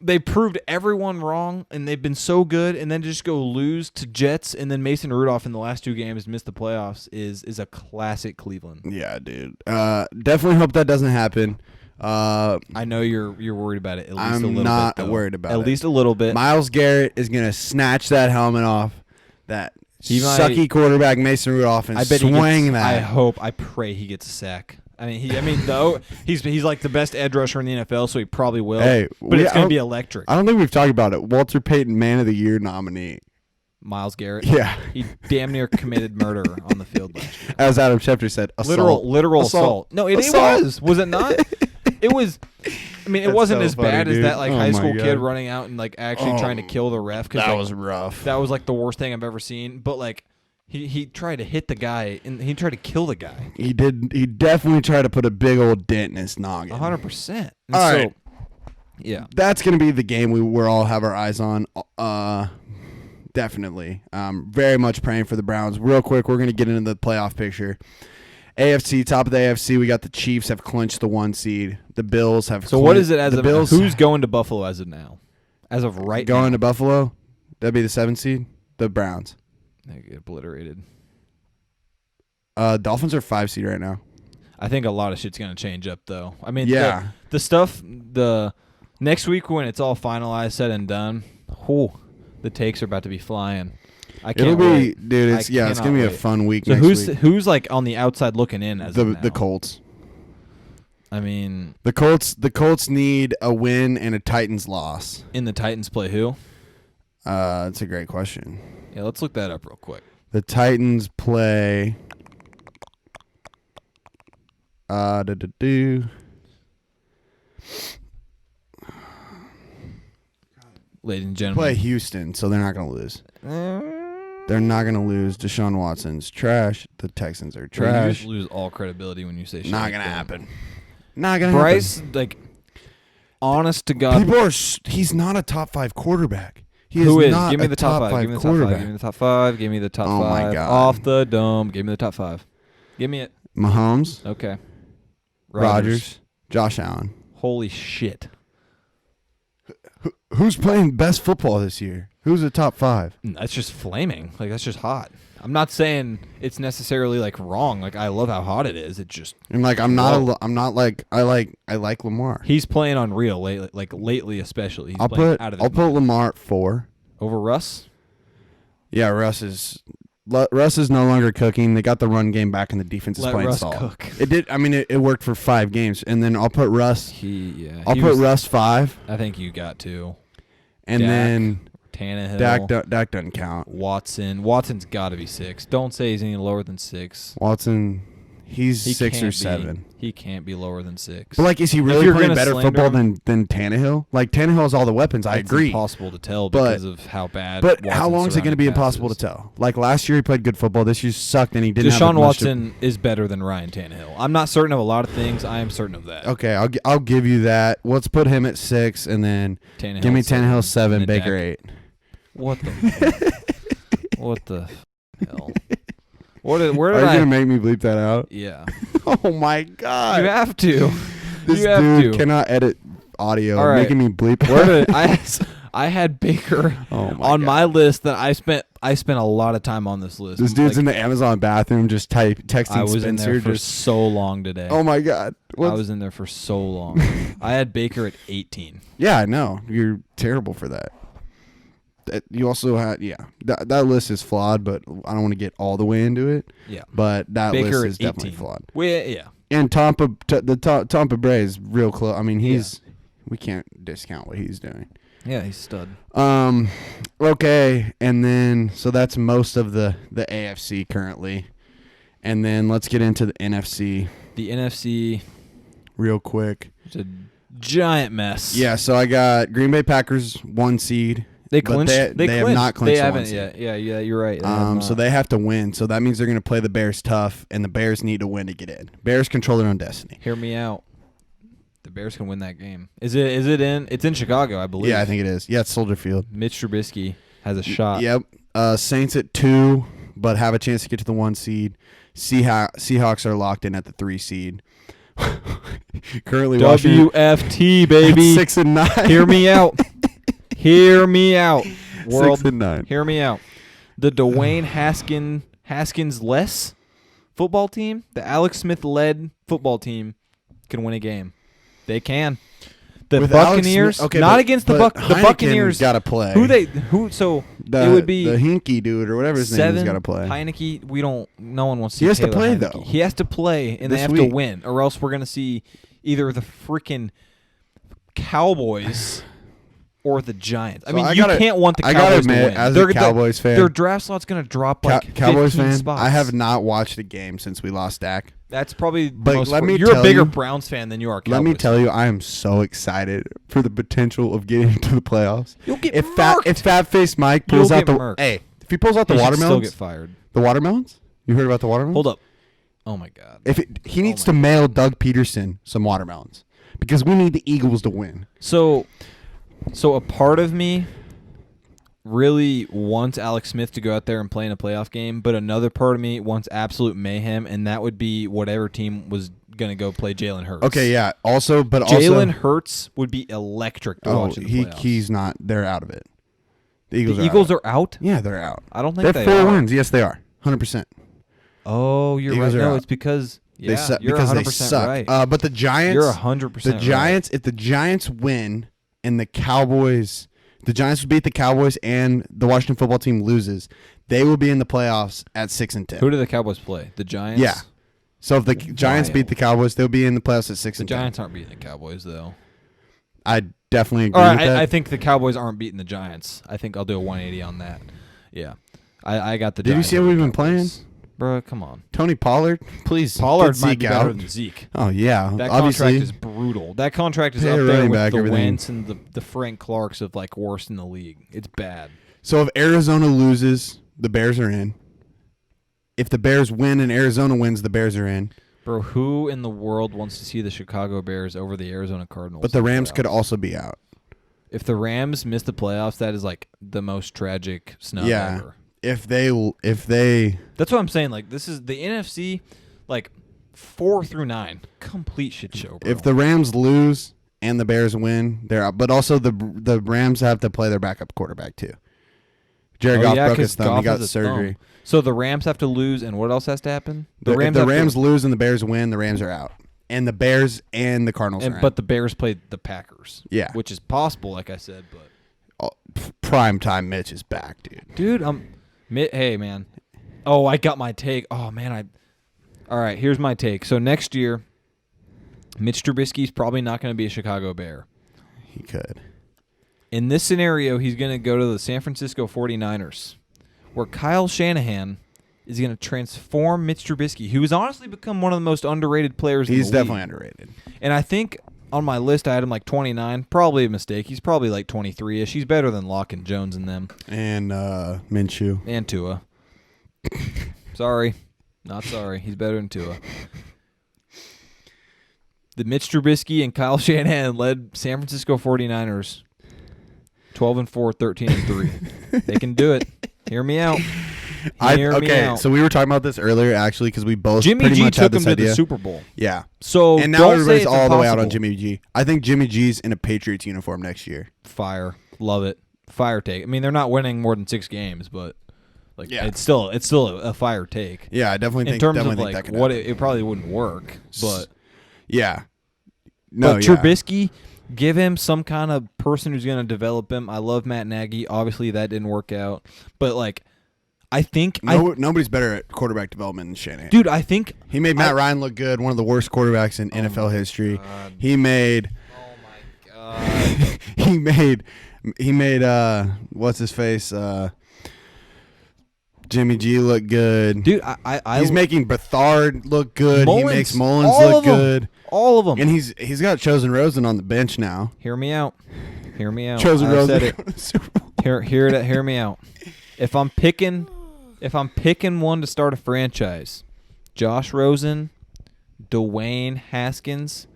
they proved everyone wrong, and they've been so good, and then just go lose to Jets, and then Mason Rudolph in the last 2 games miss the playoffs is a classic Cleveland. Yeah, dude. Definitely hope that doesn't happen. I know you're worried about it. At least a little bit. I'm not worried about it. At least a little bit. Miles Garrett is gonna snatch that helmet off that sucky quarterback Mason Rudolph and swing that. I pray he gets a sack. He's like the best edge rusher in the NFL, so he probably will. Hey, but it's going to be electric. I don't think we've talked about it. Walter Payton, Man of the Year nominee. Miles Garrett. Yeah. He damn near committed murder on the field last year. As Adam Schefter said, assault. Literal assault. No, it was. Was it not? It was. I mean, it wasn't so as funny, bad dude. as that like Oh high my school God. kid running out and like actually trying to kill the ref. That was rough. That was like the worst thing I've ever seen. But like, he tried to hit the guy and he tried to kill the guy. He did. He definitely tried to put a big old dent in his noggin. 100%. All right. Yeah. That's going to be the game we're all have our eyes on. Definitely. Very much praying for the Browns. Real quick, we're going to get into the playoff picture. AFC, top of the AFC, we got the Chiefs have clinched the 1 seed. The Bills have So what is it as the of Bills who's going to Buffalo as of now? As of right now. going to Buffalo? That'd be the 7 seed. The Browns. They get obliterated. Dolphins are 5 seed right now. I think a lot of shit's going to change up, though. I mean, Yeah. the stuff, the next week when it's all finalized, said and done, the takes are about to be flying. I can't It'll be, wait. dude. It's I gonna be a wait. fun week. So next week. who's like on the outside looking in as of now? The Colts. I mean, The Colts need a win and a Titans loss. in the Titans play who? That's a great question. Yeah, let's look that up real quick. The Titans play. Ladies and gentlemen. Play Houston, so they're not gonna lose. They're not gonna lose. Deshaun Watson's trash. The Texans are trash. You lose all credibility when you say shit. Not like gonna that. happen. Not gonna Bryce, happen. like, honest to God. People are. He's not a top 5 quarterback. He Who is? not Give me a the top 5. five Give me the top 5. quarterback. Give me the top 5. Give me the top 5. Oh my God. Off the dome. Give me the top 5. Give me it. Mahomes, Okay. Rodgers, Josh Allen. Holy shit. Who's playing best football this year? Who's the top 5? That's just flaming. Like, that's just hot. I'm not saying it's necessarily like wrong. Like I love how hot it is. It just And like I'm not like I like Lamar. he's playing unreal lately. Like lately, especially. He's I'll playing put out of his I'll put mind. Lamar at 4. Over Russ. Yeah, Russ is no longer cooking. They got the run game back, and the defense is Let playing Russ solid. cook. It did. I mean, it worked for 5 games, and then I'll put Russ. I'll put Russ 5, I think you got to. and Dak, then Tannehill. Dak doesn't count. Watson's got to be 6. Don't say he's any lower than 6. Watson, he's He 6 or can't 7. He can't be lower than 6. But like, is he really you're playing gonna better slander football him- than Tannehill? Like Tannehill has all the weapons. I It's agree. impossible to tell But- because of how bad. But how Watson's long is it going to be surrounding impossible to passes. tell? Like last year, he played good football. This year sucked, and he didn't. have Deshaun much to- Watson is better than Ryan Tannehill. I'm not certain of a lot of things. I am certain of that. Okay, I'll give you that. Let's put him at 6, and then Tannehill give me Tannehill 7, and then Baker Dak- 8. What the? What the hell? Where did Are you I? gonna make me bleep that out? Yeah, Oh my god! you have to. This you have dude to. cannot edit audio, All right. making me bleep. Where did I had Baker Oh my on God. my list that I spent a lot of time on this list. This dude's Like, in the Amazon bathroom just texting I was in Spencer. there for Just so long today. oh my god! I was in there for so long. I had Baker at 18. Yeah, I know. You're terrible for that. You also had that list is flawed, but I don't want to get all the way into it. Yeah. But that Baker list at is definitely 18. flawed. Yeah. And Tampa Bay is real close. I mean, we can't discount what he's doing. Yeah, he's a stud. Okay, and then so that's most of the AFC currently, and then let's get into the NFC The NFC real quick. is a giant mess. Yeah, so I got Green Bay Packers 1 seed. They but clinched. They have not clinched They the 1 haven't seed. yet. Yeah, you're right. So they have to win. So that means they're going to play the Bears tough, and the Bears need to win to get in. Bears control their own destiny. Hear me out. The Bears can win that game. Is it in? It's in Chicago, I believe. Yeah, I think it is. Yeah, it's Soldier Field. Mitch Trubisky has a shot. Yep. Saints at 2, but have a chance to get to the 1 seed. Seahawks are locked in at the 3 seed. Currently, WFT, baby. 6 and 9. Hear me out. Hear me out. World. 6 and 9. Hear me out. The Dwayne Haskins less football team, the Alex Smith led football team, can win a game. They can. The With Alex Buccaneers, Smith- okay, not but- against the but the Heineken Buccaneers. got to play. So The, it would be the Hinky dude or whatever his name is seven. got to play. Heineke, no one wants to. He has to Taylor play, Heineke. though. He has to play, and they This have week. to win, or else we're gonna see either the freaking Cowboys or the Giants. I So mean, I you gotta- can't want the I Cowboys gotta admit, to win. as They're- a Cowboys fan, their draft slot's gonna drop like Cowboys 15 fan, spots. I have not watched a game since we lost Dak. That's probably the But most. let me You're a tell bigger you- Browns fan than you are a Cowboys. Let me tell you, I am so excited for the potential of getting into the playoffs. You'll get If murked. Fat Face Mike You'll pulls out get the murked. if he pulls out the He should still watermelons, get fired. the watermelons. You heard about the watermelons? Hold up. Oh my God. He needs to mail Doug Peterson some watermelons because we need the Eagles to win. So a part of me really wants Alex Smith to go out there and play in a playoff game, but another part of me wants absolute mayhem, and that would be whatever team was going to go play Jalen Hurts. Okay, yeah. Also, but Jalen also, Hurts would be electric to watch in the playoffs. he's not. They're out of it. The The Eagles. Eagles are out. are out? Yeah, they're out. I don't think They're they 4 are. wins. Yes, they are. 100%. Oh, you're Eagles right. are No, out. it's because They suck you're because 100% they suck. right. But the Giants. You're 100% The Giants. If the Giants win and the Cowboys, the Giants would beat the Cowboys and the Washington football team loses, they will be in the playoffs at 6 and 10. Who do the Cowboys play? The Giants? Yeah. So if the Giants beat the Cowboys, they'll be in the playoffs at 6 The and 10. Giants aren't beating the Cowboys, though. I definitely agree Or with that. I think the Cowboys aren't beating the Giants. I think I'll do a 180 on that. Yeah. I got the Did you Giants see how over we've the been playing? Cowboys. Bro, come on. Tony Pollard, please. Pollard get might Zeke be out. better than Zeke. Oh yeah, That obviously. contract is brutal. That contract is Pay up a there running with back, the everything. Wentz and the Frank Clarks of like worst in the league. It's bad. So if Arizona loses, the Bears are in. If the Bears win and Arizona wins, the Bears are in. Bro, who in the world wants to see the Chicago Bears over the Arizona Cardinals? But the in Rams playoffs? could also be out. If the Rams miss the playoffs, that is like the most tragic snub Yeah. ever. If they That's what I'm saying. Like this is the NFC, like 4 through 9, complete shit show. Bro. if the Rams lose and the Bears win, they're out. But also the Rams have to play their backup quarterback too. Jared Goff broke 'cause his thumb. Goff He got has a surgery. thumb. So the Rams have to lose, and what else has to happen? If the Rams lose and the Bears win, the Rams are out. And the Bears and the Cardinals are but the Bears played the Packers. Yeah. Which is possible, like I said, but prime time Mitch is back, dude. Dude, hey, man. Oh, I got my take. Oh, man, all right, here's my take. So next year, Mitch Trubisky's probably not going to be a Chicago Bear. He could. In this scenario, he's going to go to the San Francisco 49ers, where Kyle Shanahan is going to transform Mitch Trubisky, who has honestly become one of the most underrated players in the league. He's definitely underrated. And I think on my list, I had him like 29. Probably a mistake. He's probably like 23-ish. He's better than Locke and Jones and them. And Minshew. And Tua. Sorry. Not sorry. He's better than Tua. The Mitch Trubisky and Kyle Shanahan led San Francisco 49ers 12-4, 13-3. They can do it. Hear me out. So we were talking about this earlier, actually, because we both Jimmy pretty G much took had him this to idea. the Super Bowl. Yeah. So and now don't everybody's say it's all the way out impossible. on Jimmy G. I think Jimmy G's in a Patriots uniform next year. Fire. Love it. Fire take. I mean, they're not winning more than 6 games, but Yeah. it's still a fire take. Yeah, I definitely think in terms definitely of think like that could what happen. it probably wouldn't work, but Yeah. No, but yeah. Trubisky, give him some kind of person who's going to develop him. I love Matt Nagy. Obviously, that didn't work out, but like, I think Nobody's better at quarterback development than Shanahan. dude, I think He made Matt Ryan look good, one of the worst quarterbacks in NFL history. God. He made Oh my god. he made what's his face? Jimmy G look good. Dude, I He's making Bethard look good. Mullins, He makes Mullins all look of them. good. All of them. And he's got Chosen Rosen on the bench now. Hear me out. Hear me out. Chosen I Rosen. said it. Hear me out. If I'm picking one to start a franchise, Josh Rosen, Dwayne Haskins,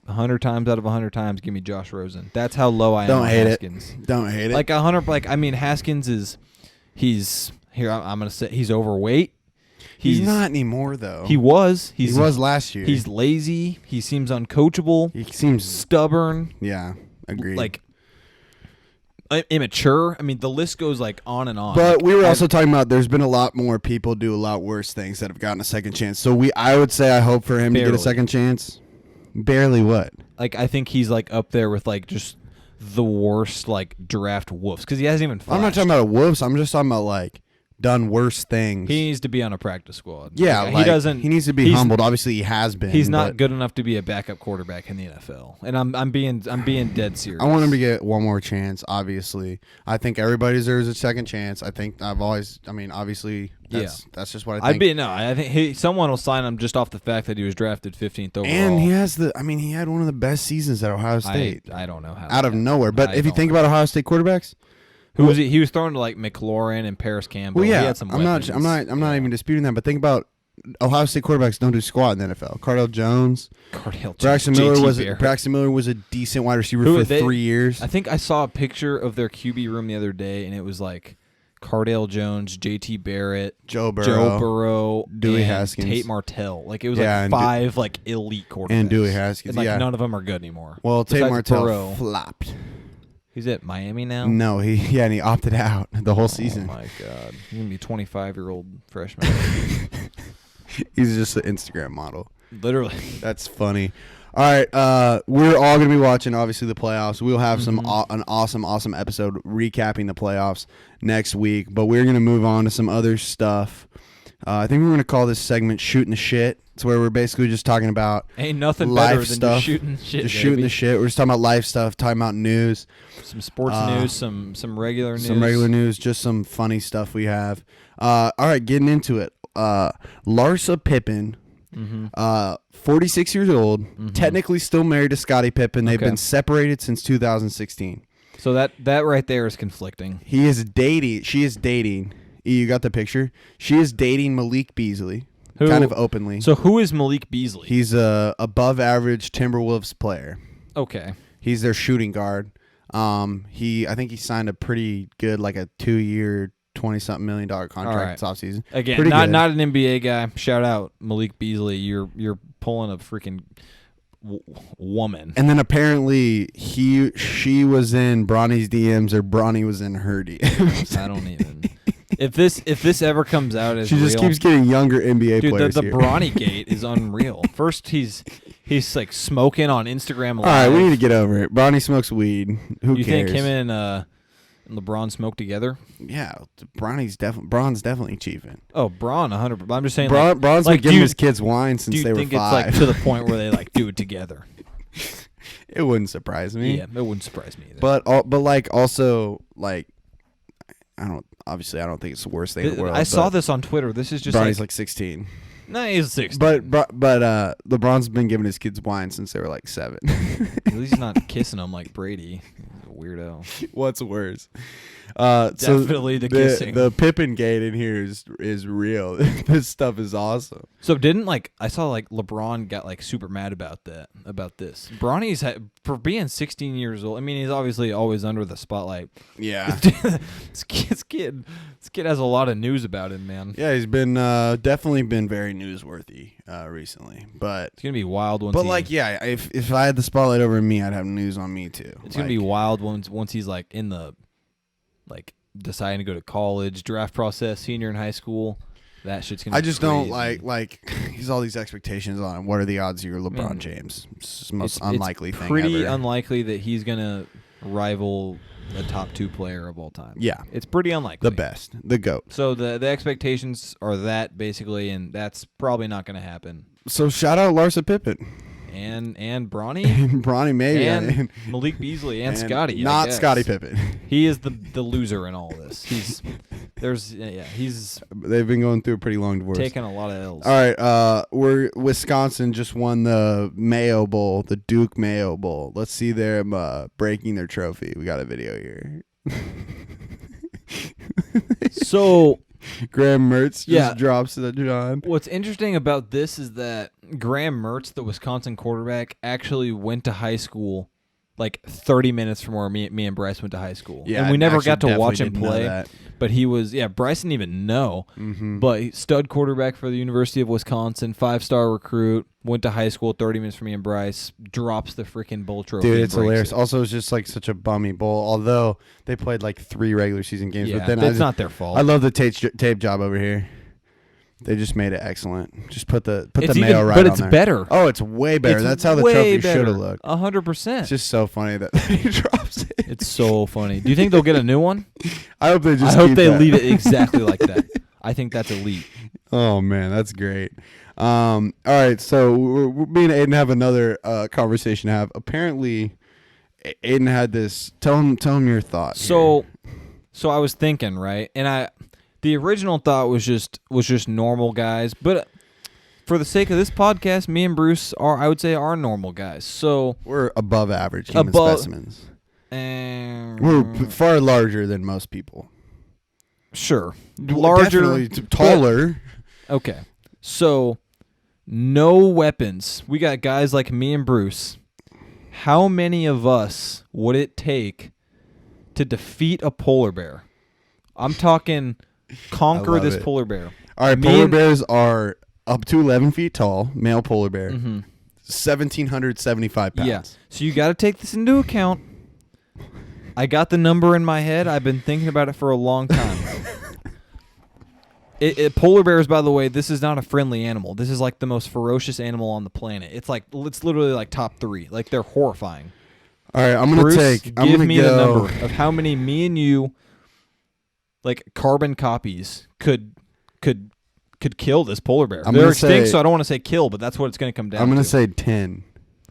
100 times out of 100 times, give me Josh Rosen. That's how low I am on Haskins. Don't hate it. Like 100. Like I mean, Haskins he's here. I'm gonna say he's overweight. He's not anymore though. He was. He was last year. He's lazy. He seems uncoachable. He seems stubborn. Yeah, agreed. Like immature. I mean, the list goes like on and on. But we were also talking about there's been a lot more people do a lot worse things that have gotten a second chance. So I would say I hope for him to get a second chance. Barely what? Like I think he's like up there with like just the worst like draft wolves because he hasn't even flashed. I'm not talking about a wolves. I'm just talking about like done worse things. He needs to be on a practice squad. Yeah, he doesn't. He needs to be humbled. Obviously, he has been. He's not good enough to be a backup quarterback in the NFL. And I'm being dead serious. I want him to get one more chance. Obviously, I think everybody deserves a second chance. Obviously, that's just what I think. I think someone will sign him just off the fact that he was drafted 15th overall. And he had one of the best seasons at Ohio State. I don't know how. Out of nowhere. But if you think about Ohio State quarterbacks, who was he? He was thrown to like McLaurin and Paris Campbell. Well, yeah, he had some I'm not even disputing that. But think about Ohio State quarterbacks don't do squat in the NFL. Cardale Jones, Braxton Miller was a decent wide receiver for 3 years. I think I saw a picture of their QB room the other day, and it was like Cardale Jones, JT Barrett, Joe Burrow, Dewey Haskins, Tate Martell. Like it was like 5 like elite quarterbacks, and Dewey Haskins. And like none of them are good anymore. Well, Tate Martell Burrow. flopped. He's at Miami now? No, he opted out the whole season. Oh, my God. He's going to be a 25-year-old freshman. He's just an Instagram model. Literally. That's funny. All right, we're all going to be watching, obviously, the playoffs. We'll have an awesome episode recapping the playoffs next week, but we're going to move on to some other stuff. I think we're going to call this segment Shooting the Shit. It's where we're basically just talking about ain't nothing life better than stuff. just shooting shit. Just shooting the shit. We're just talking about life stuff, talking about news. Some sports news, some regular news. Some regular news, just some funny stuff we have. All right, getting into it. Larsa Pippen, 46 years old, technically still married to Scottie Pippen. They've been separated since 2016. So that right there is conflicting. She is dating. You got the picture? She is dating Malik Beasley. Kind of openly. So who is Malik Beasley? He's a above average Timberwolves player. Okay. He's their shooting guard. I think he signed a pretty good, like a 2-year, $20-something million contract this offseason. Again, not an NBA guy. Shout out Malik Beasley. You're pulling a freaking woman. And then apparently she was in Bronny's DMs or Bronny was in her DMs. I don't even. If this ever comes out as she just real, keeps getting younger NBA dude, players. the here. Bronny gate is unreal. First he's like smoking on Instagram Live. All right, we need to get over it. Bronny smokes weed. Who you cares? think him and LeBron smoke together? Yeah, Bron's definitely cheating. Oh, Bron 100%. I'm just saying. Bron's like, been giving his kids wine since do you they were think 5. it's like to the point where they like do it together? It wouldn't surprise me. Yeah, it wouldn't surprise me either. But like also like I don't think it's the worst thing in the world. I saw this on Twitter. This is just Bronny's like 16. No, he's 16. But LeBron's been giving his kids wine since they were like 7. At least he's not kissing them like Brady. He's a weirdo. What's worse? Definitely the kissing. The Pippen gate in here is real. This stuff is awesome. So I saw like LeBron got like super mad about this. Bronny's for being 16 years old. I mean, he's obviously always under the spotlight. Yeah. This kid has a lot of news about him, man. Yeah, he's been definitely been very newsworthy recently. But it's gonna be wild once. If I had the spotlight over me, I'd have news on me too. It's gonna be wild once he's like in the deciding to go to college, draft process, senior in high school. That shit's gonna. I just be don't crazy. like he's all these expectations on him. What are the odds you're LeBron James? It's the most unlikely thing pretty ever. unlikely that he's gonna rival the top 2 player of all time. Yeah. It's pretty unlikely. The best. The GOAT. So the expectations are that basically, and that's probably not going to happen. So shout out Larsa Pippen. And Bronny. And Bronny maybe. And Malik Beasley and Scotty. Not Scottie Pippen. He is the loser in all this. They've been going through a pretty long divorce. Taking a lot of L's. All right, Wisconsin just won the Mayo Bowl, the Duke Mayo Bowl. Let's see them breaking their trophy. We got a video here. So Graham Mertz just drops it, John. What's interesting about this is that Graham Mertz, the Wisconsin quarterback, actually went to high school like 30 minutes from where me and Bryce went to high school. Yeah, and we never got to definitely watch him didn't know play. that. But he was, Bryce didn't even know. Mm-hmm. But stud quarterback for the University of Wisconsin, 5-star recruit, went to high school 30 minutes from me and Bryce, drops the freaking bowl trophy. Dude, it's hilarious. It. Also, it's just like such a bummy bowl, although they played like 3 regular season games. Yeah, but then it's not their fault. I love the tape job over here. They just made it excellent. Just put the it's mayo even, right but on it's there. better. Oh, it's way better. That's how the trophy should have looked. 100%. It's just so funny that he drops it. It's so funny. Do you think they'll get a new one? I hope they just. I hope keep they that. leave it exactly like that. I think that's elite. Oh man, that's great. All right, so me and Aiden have another conversation to have. Apparently, Aiden had this. Tell him your thought. So I was thinking, right, and the original thought was just normal guys, but for the sake of this podcast, me and Bruce I would say are normal guys. So we're above average human specimens. We're far larger than most people. Sure, larger, definitely taller. Okay, so no weapons. We got guys like me and Bruce. How many of us would it take to defeat a polar bear? I'm talking conquer this polar bear. All right, polar bears are up to 11 feet tall, male polar bear, 1,775 pounds. Yeah, so you got to take this into account. I got the number in my head. I've been thinking about it for a long time. Polar bears, by the way, this is not a friendly animal. This is like the most ferocious animal on the planet. It's literally like top 3. Like they're horrifying. All right, I'm Bruce, gonna give me the number of how many me and you, like carbon copies, could kill this polar bear. They're extinct, so I don't want to say kill, but that's what it's going to come down to. I'm gonna say 10.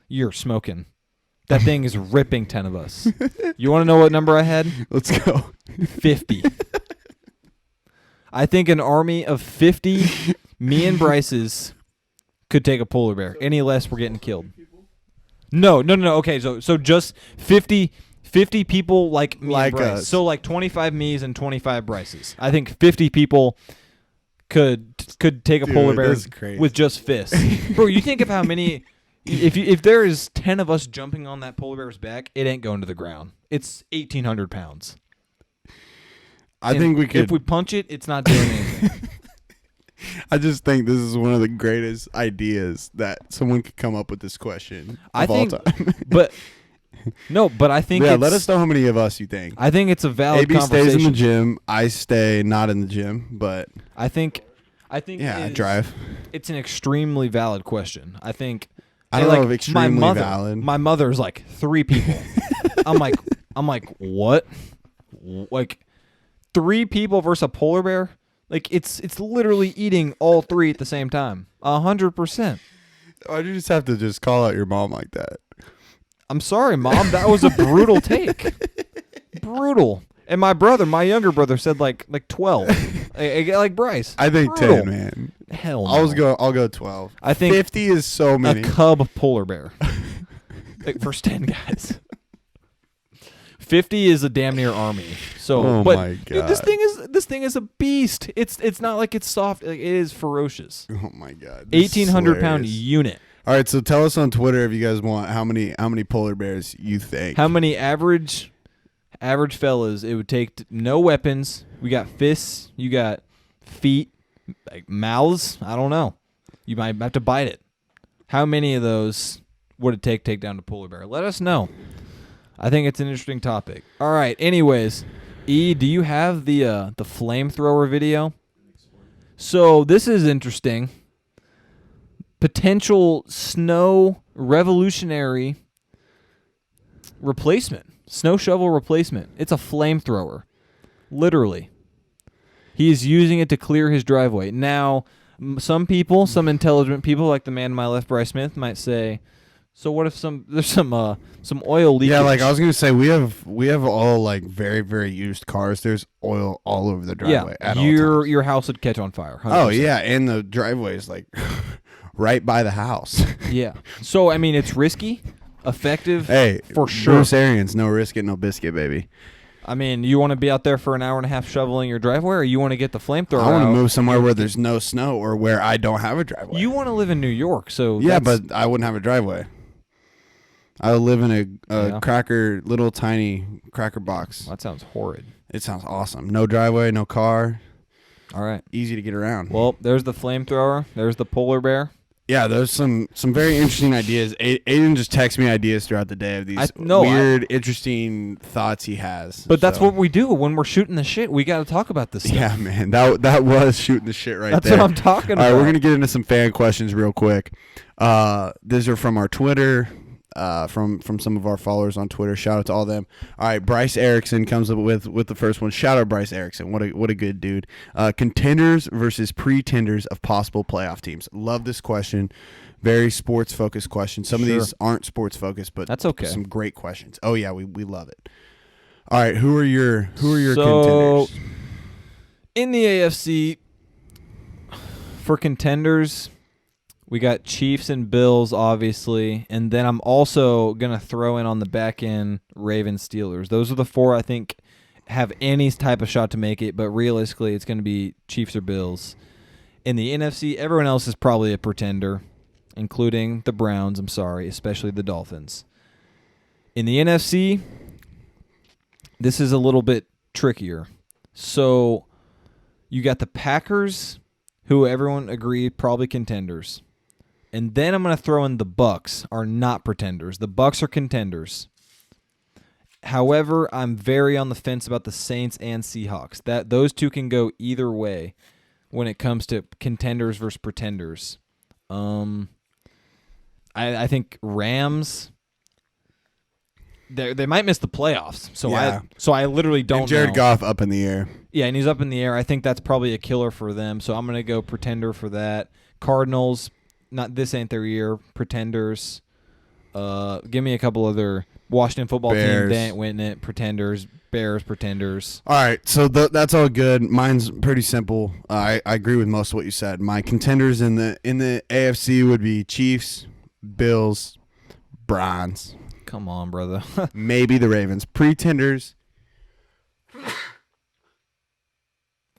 You're smoking. That thing is ripping 10 of us. You want to know what number I had? Let's go. 50. I think an army of 50 me and Bryce's could take a polar bear. Any less, we're getting killed. No. Okay, so just 50 people like me and Bryce. Us. So like 25 me's and 25 Bryce's. I think 50 people could take a polar bear with just fists. Bro, you think of how many... If there is 10 of us jumping on that polar bear's back, it ain't going to the ground. It's 1,800 pounds. I think we could. If we punch it, it's not doing anything. I just think this is one of the greatest ideas that someone could come up with this question I of think, all time. but I think Yeah, it's, let us know how many of us you think. I think it's a valid AB conversation. stays in the gym. I stay not in the gym, but I think yeah, I it is- drive. It's an extremally valid question. I think I don't know if extremely valid. My mother's like 3 people. I'm like what? Like 3 people versus a polar bear? Like it's literally eating all 3 at the same time. 100%. Why'd you just have to just call out your mom like that? I'm sorry, Mom. That was a brutal take. Brutal. And my younger brother said like 12. Like Bryce. I think Brutal. 10, man. Hell no. I'll go 12. I think 50 is so many. a cub polar bear. Like first 10 guys. 50 is a damn near army. So, Oh but my dude, God. this thing is a beast. It's not like it's soft. Like, it is ferocious. Oh my God. This is 1,800-pound hilarious. unit. All right, so tell us on Twitter if you guys want how many polar bears you think. How many average fellas it would take no weapons. We got fists, you got feet, like mouths, I don't know. You might have to bite it. How many of those would it take down a polar bear? Let us know. I think it's an interesting topic. All right, anyways, E, do you have the flamethrower video? So, this is interesting. Potential snow revolutionary replacement. Snow shovel replacement. It's a flamethrower. Literally. He is using it to clear his driveway. Now, some people, some intelligent people like the man to my left, Bryce Smith, might say, so what if there's some oil leakage? Yeah, like I was gonna say, we have all like very, very used cars. There's oil all over the driveway. Yeah, at all times. your house would catch on fire. 100%. Oh yeah, and the driveway is like right by the house. Yeah. So I mean, it's risky, effective. Hey, for sure. Bruce Arians, no risk it, no biscuit, baby. I mean, you want to be out there for an hour and a half shoveling your driveway, or you want to get the flamethrower I want to out? move somewhere where there's no snow or where I don't have a driveway. You want to live in New York, so Yeah, that's- but I wouldn't have a driveway. I would live in a Yeah. cracker, little tiny cracker box. that sounds horrid. It sounds awesome. No driveway, no car, All right. easy to get around. Well, there's the flamethrower. There's the polar bear. Yeah, there's some very interesting ideas. Aiden just texts me ideas throughout the day of these No, weird, interesting thoughts he has. But that's So, what we do when we're shooting the shit. We got to talk about this stuff. Yeah, man, that was shooting the shit right That's there. what I'm talking All right, about. we're gonna get into some fan questions real quick. These are from our Twitter. From some of our followers on Twitter. Shout out to all of them. All right, Bryce Erickson comes up with the first one. Shout out Bryce Erickson. What a good dude. Contenders versus pretenders of possible playoff teams. Love this question. Very sports focused question. Some of Sure. these aren't sports focused, but That's okay. Some great questions. Oh yeah, we love it. All right, who are your So, contenders? in the AFC, for contenders, we got Chiefs and Bills, obviously, and then I'm also gonna throw in on the back end Ravens, Steelers. Those are the 4 I think have any type of shot to make it, but realistically, it's gonna be Chiefs or Bills. In the NFC, everyone else is probably a pretender, including the Browns. I'm sorry, especially the Dolphins. In the NFC, this is a little bit trickier. So you got the Packers, who everyone agreed probably contenders. And then I'm going to throw in the Bucks are not pretenders. The Bucks are contenders. However, I'm very on the fence about the Saints and Seahawks. Those two can go either way when it comes to contenders versus pretenders. I think Rams, they might miss the playoffs. So Yeah. I literally don't And Jared know. Goff up in the air. Yeah, and he's up in the air. I think that's probably a killer for them. So I'm going to go pretender for that. Cardinals, this ain't their year. Pretenders. Give me a couple other Washington football Bears. team. They ain't winning it. Pretenders. Bears. Pretenders. All right, so that's all good. Mine's pretty simple. I agree with most of what you said. My contenders in the AFC would be Chiefs, Bills, Browns, Come on, brother. maybe the Ravens. Pretenders,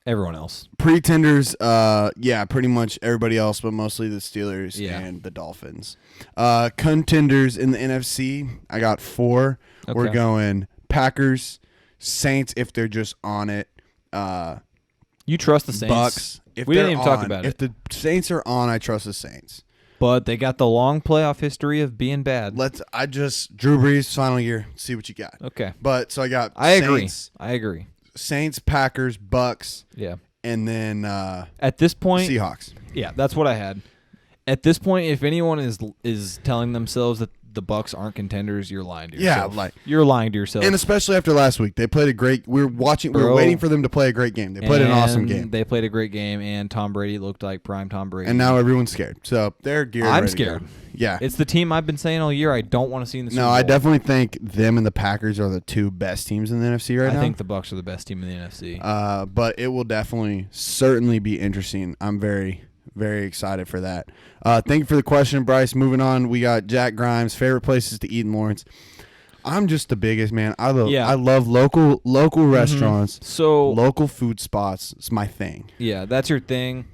Everyone else. yeah, pretty much everybody else, but mostly the Steelers Yeah. and the Dolphins. Contenders in the NFC, I got 4. Okay. We're going Packers, Saints if they're just on it, You trust the Saints? Bucks. If we didn't they're even talk on- about If it. the Saints are on, I trust the Saints. But they got the long playoff history of being bad. Drew Brees final year. See what you got. Okay. But so I got. I Saints, agree. Saints, Packers, Bucks, Yeah. and then At this point, Seahawks. yeah, that's what I had. At this point, if anyone is telling themselves that the Bucks aren't contenders, you're lying to yourself. Yeah, you're lying to yourself. And especially after last week, they played a great. We were waiting for them to play a great game. They played an awesome game. They played a great game, and Tom Brady looked like prime Tom Brady. And now everyone's scared. So they're geared. I'm ready to go. scared. Yeah. It's the team I've been saying all year I don't want to see in the Super No, Bowl. I definitely think them and the Packers are the two best teams in the NFC right now. I think the Bucks are the best team in the NFC. But it will certainly be interesting. I'm very, very excited for that. Thank you for the question, Bryce. Moving on, we got Jack Grimes. Favorite places to eat in Lawrence. I'm just the biggest, man. I love local restaurants. So Local food spots. It's my thing. yeah, that's your thing.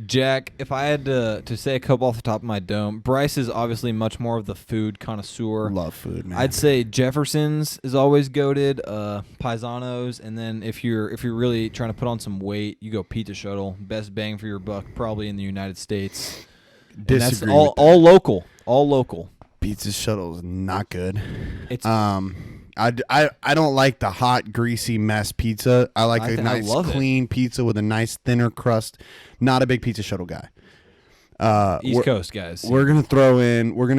Jack, if I had to say a couple off the top of my dome, Bryce is obviously much more of the food connoisseur. Love food, man. I'd say Jefferson's is always goated, Paisanos, and then if you're really trying to put on some weight, you go Pizza Shuttle. Best bang for your buck, probably in the United States. And that's Disagree all with that. all local. Pizza Shuttle is not good. It's I don't like the hot, greasy mess pizza. I like a nice, love it. clean pizza with a nice, thinner crust. Not a big Pizza Shuttle guy. East Coast guys. We're gonna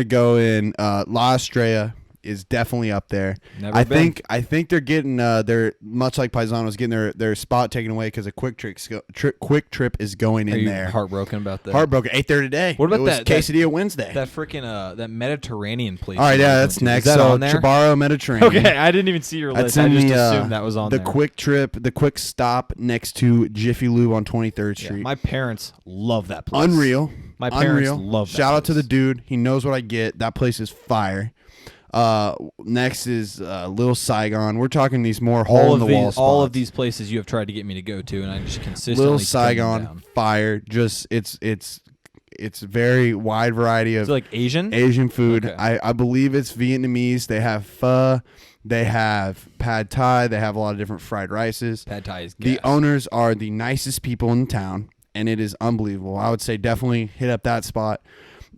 go in. La Estrella is definitely up there. Never been. I think they're getting they're much like Paisanos getting their spot taken away because a Quick Trip is going Are in you there. heartbroken about that? Heartbroken. 8:30 today. What about it was that Quesadilla Wednesday? That freaking that Mediterranean place. All right, you yeah, guys that's went to. next. Is that So on there? Chibaro Mediterranean. Okay, I didn't even see your That's list. I in just the, assumed that was on the there. Quick Trip, the Quick Stop next to Jiffy Lube on 23rd Yeah, Street. my parents love that place. Unreal. My parents Unreal. love that Shout out to place. the dude. He knows what I get. That place is fire. Next is Little Saigon. We're talking these more hole in the wall spots. All of these places you have tried to get me to go to, and I just consistently Little turn them Saigon, down. fire. Just it's very wide variety of Is it like Asian? Asian food. Okay. I believe it's Vietnamese. They have pho. They have pad thai. They have a lot of different fried rices. Pad Thai is The gas. owners are the nicest people in town, and it is unbelievable. I would say definitely hit up that spot.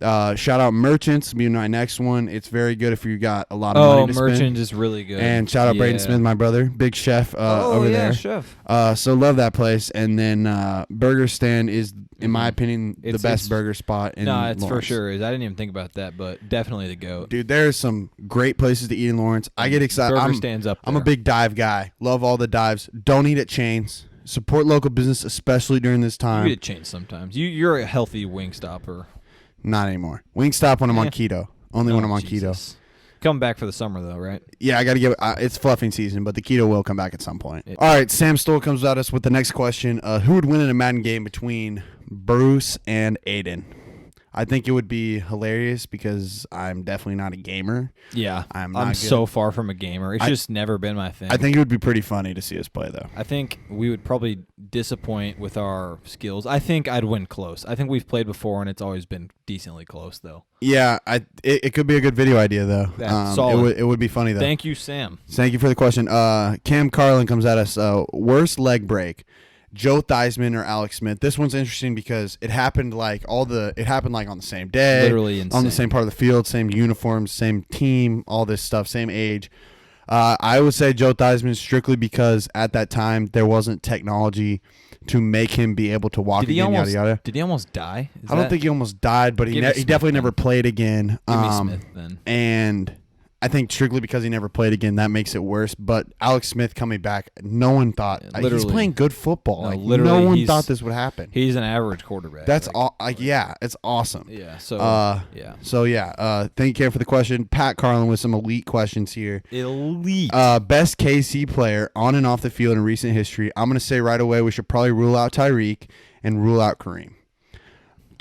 Shout out Merchants, being my next one. It's very good if you got a lot of money to Merchant spend. is really good. And shout out Braden Yeah. Smith, my brother, big chef over there. chef. So love that place. And then Burger Stand is, in my opinion, the It's- best it's- burger spot in No, it's for Lawrence. sure is. I didn't even think about that, but definitely the goat. Dude, there's some great places to eat in Lawrence. I get excited. Burger stands up I'm a there. big dive guy. Love all the dives. Don't eat at chains. Support local business, especially during this You time. get changed sometimes. You're a healthy wing stopper. Not anymore. Wingstop when I'm on Eh. keto. Only when I'm on keto. Jesus. Coming back for the summer though, right? Yeah, I got to give it's fluffing season, but the keto will come back at some point. It- All right, Sam Stoll comes at us with the next question. Who would win in a Madden game between Bruce and Aiden? I think it would be hilarious because I'm definitely not a gamer. Yeah, I'm not good. so far from a gamer. It's just never been my thing. I think it would be pretty funny to see us play, though. I think we would probably disappoint with our skills. I think I'd win close. I think we've played before, and it's always been decently close, though. Yeah, it could be a good video idea, though. That's solid. It would be funny, though. Thank you, Sam. Thank you for the question. Cam Carlin comes at us. Worst leg break, Joe Theismann or Alex Smith? This one's interesting because it happened like on the same day, Literally on insane. the same part of the field, same uniforms, same team, all this stuff, same age. I would say Joe Theismann strictly because at that time there wasn't technology to make him be able to walk Did he again. almost? Yada yada. Did he almost die? I don't think he almost died, but he Give me Smith definitely then. never played again. Give me Smith then. And I think strictly because he never played again, that makes it worse. But Alex Smith coming back, no one thought he's literally. playing good football. No, Like, literally, no one he's- thought this would happen. He's an average quarterback. That's like, all. Yeah, it's awesome. Yeah. So yeah. So yeah. Thank you, Cam, for the question. Pat Carlin with some elite questions here. Elite. Best KC player on and off the field in recent history. I'm gonna say right away we should probably rule out Tyreek and rule out Kareem.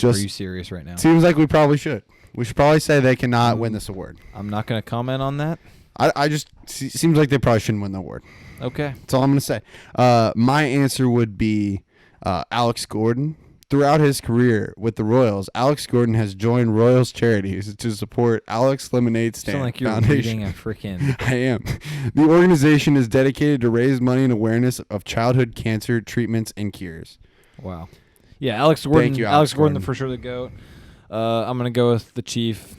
Are you Just serious right now? seems like we probably should. We should probably say they cannot win this award. I'm not going to comment on that. I just seems like they probably shouldn't win the award. Okay. That's all I'm gonna say. My answer would be Alex Gordon throughout his career with the Royals, Alex Gordon has joined Royals charities to support Alex Lemonade Stand Sound like you're Foundation. reading a freaking. I am. The organization is dedicated to raise money and awareness of childhood cancer treatments and cures. Wow. Yeah, Alex Gordon. Thank you, Alex Alex Gordon, Gordon. for sure the GOAT. I'm going to go with the Chief,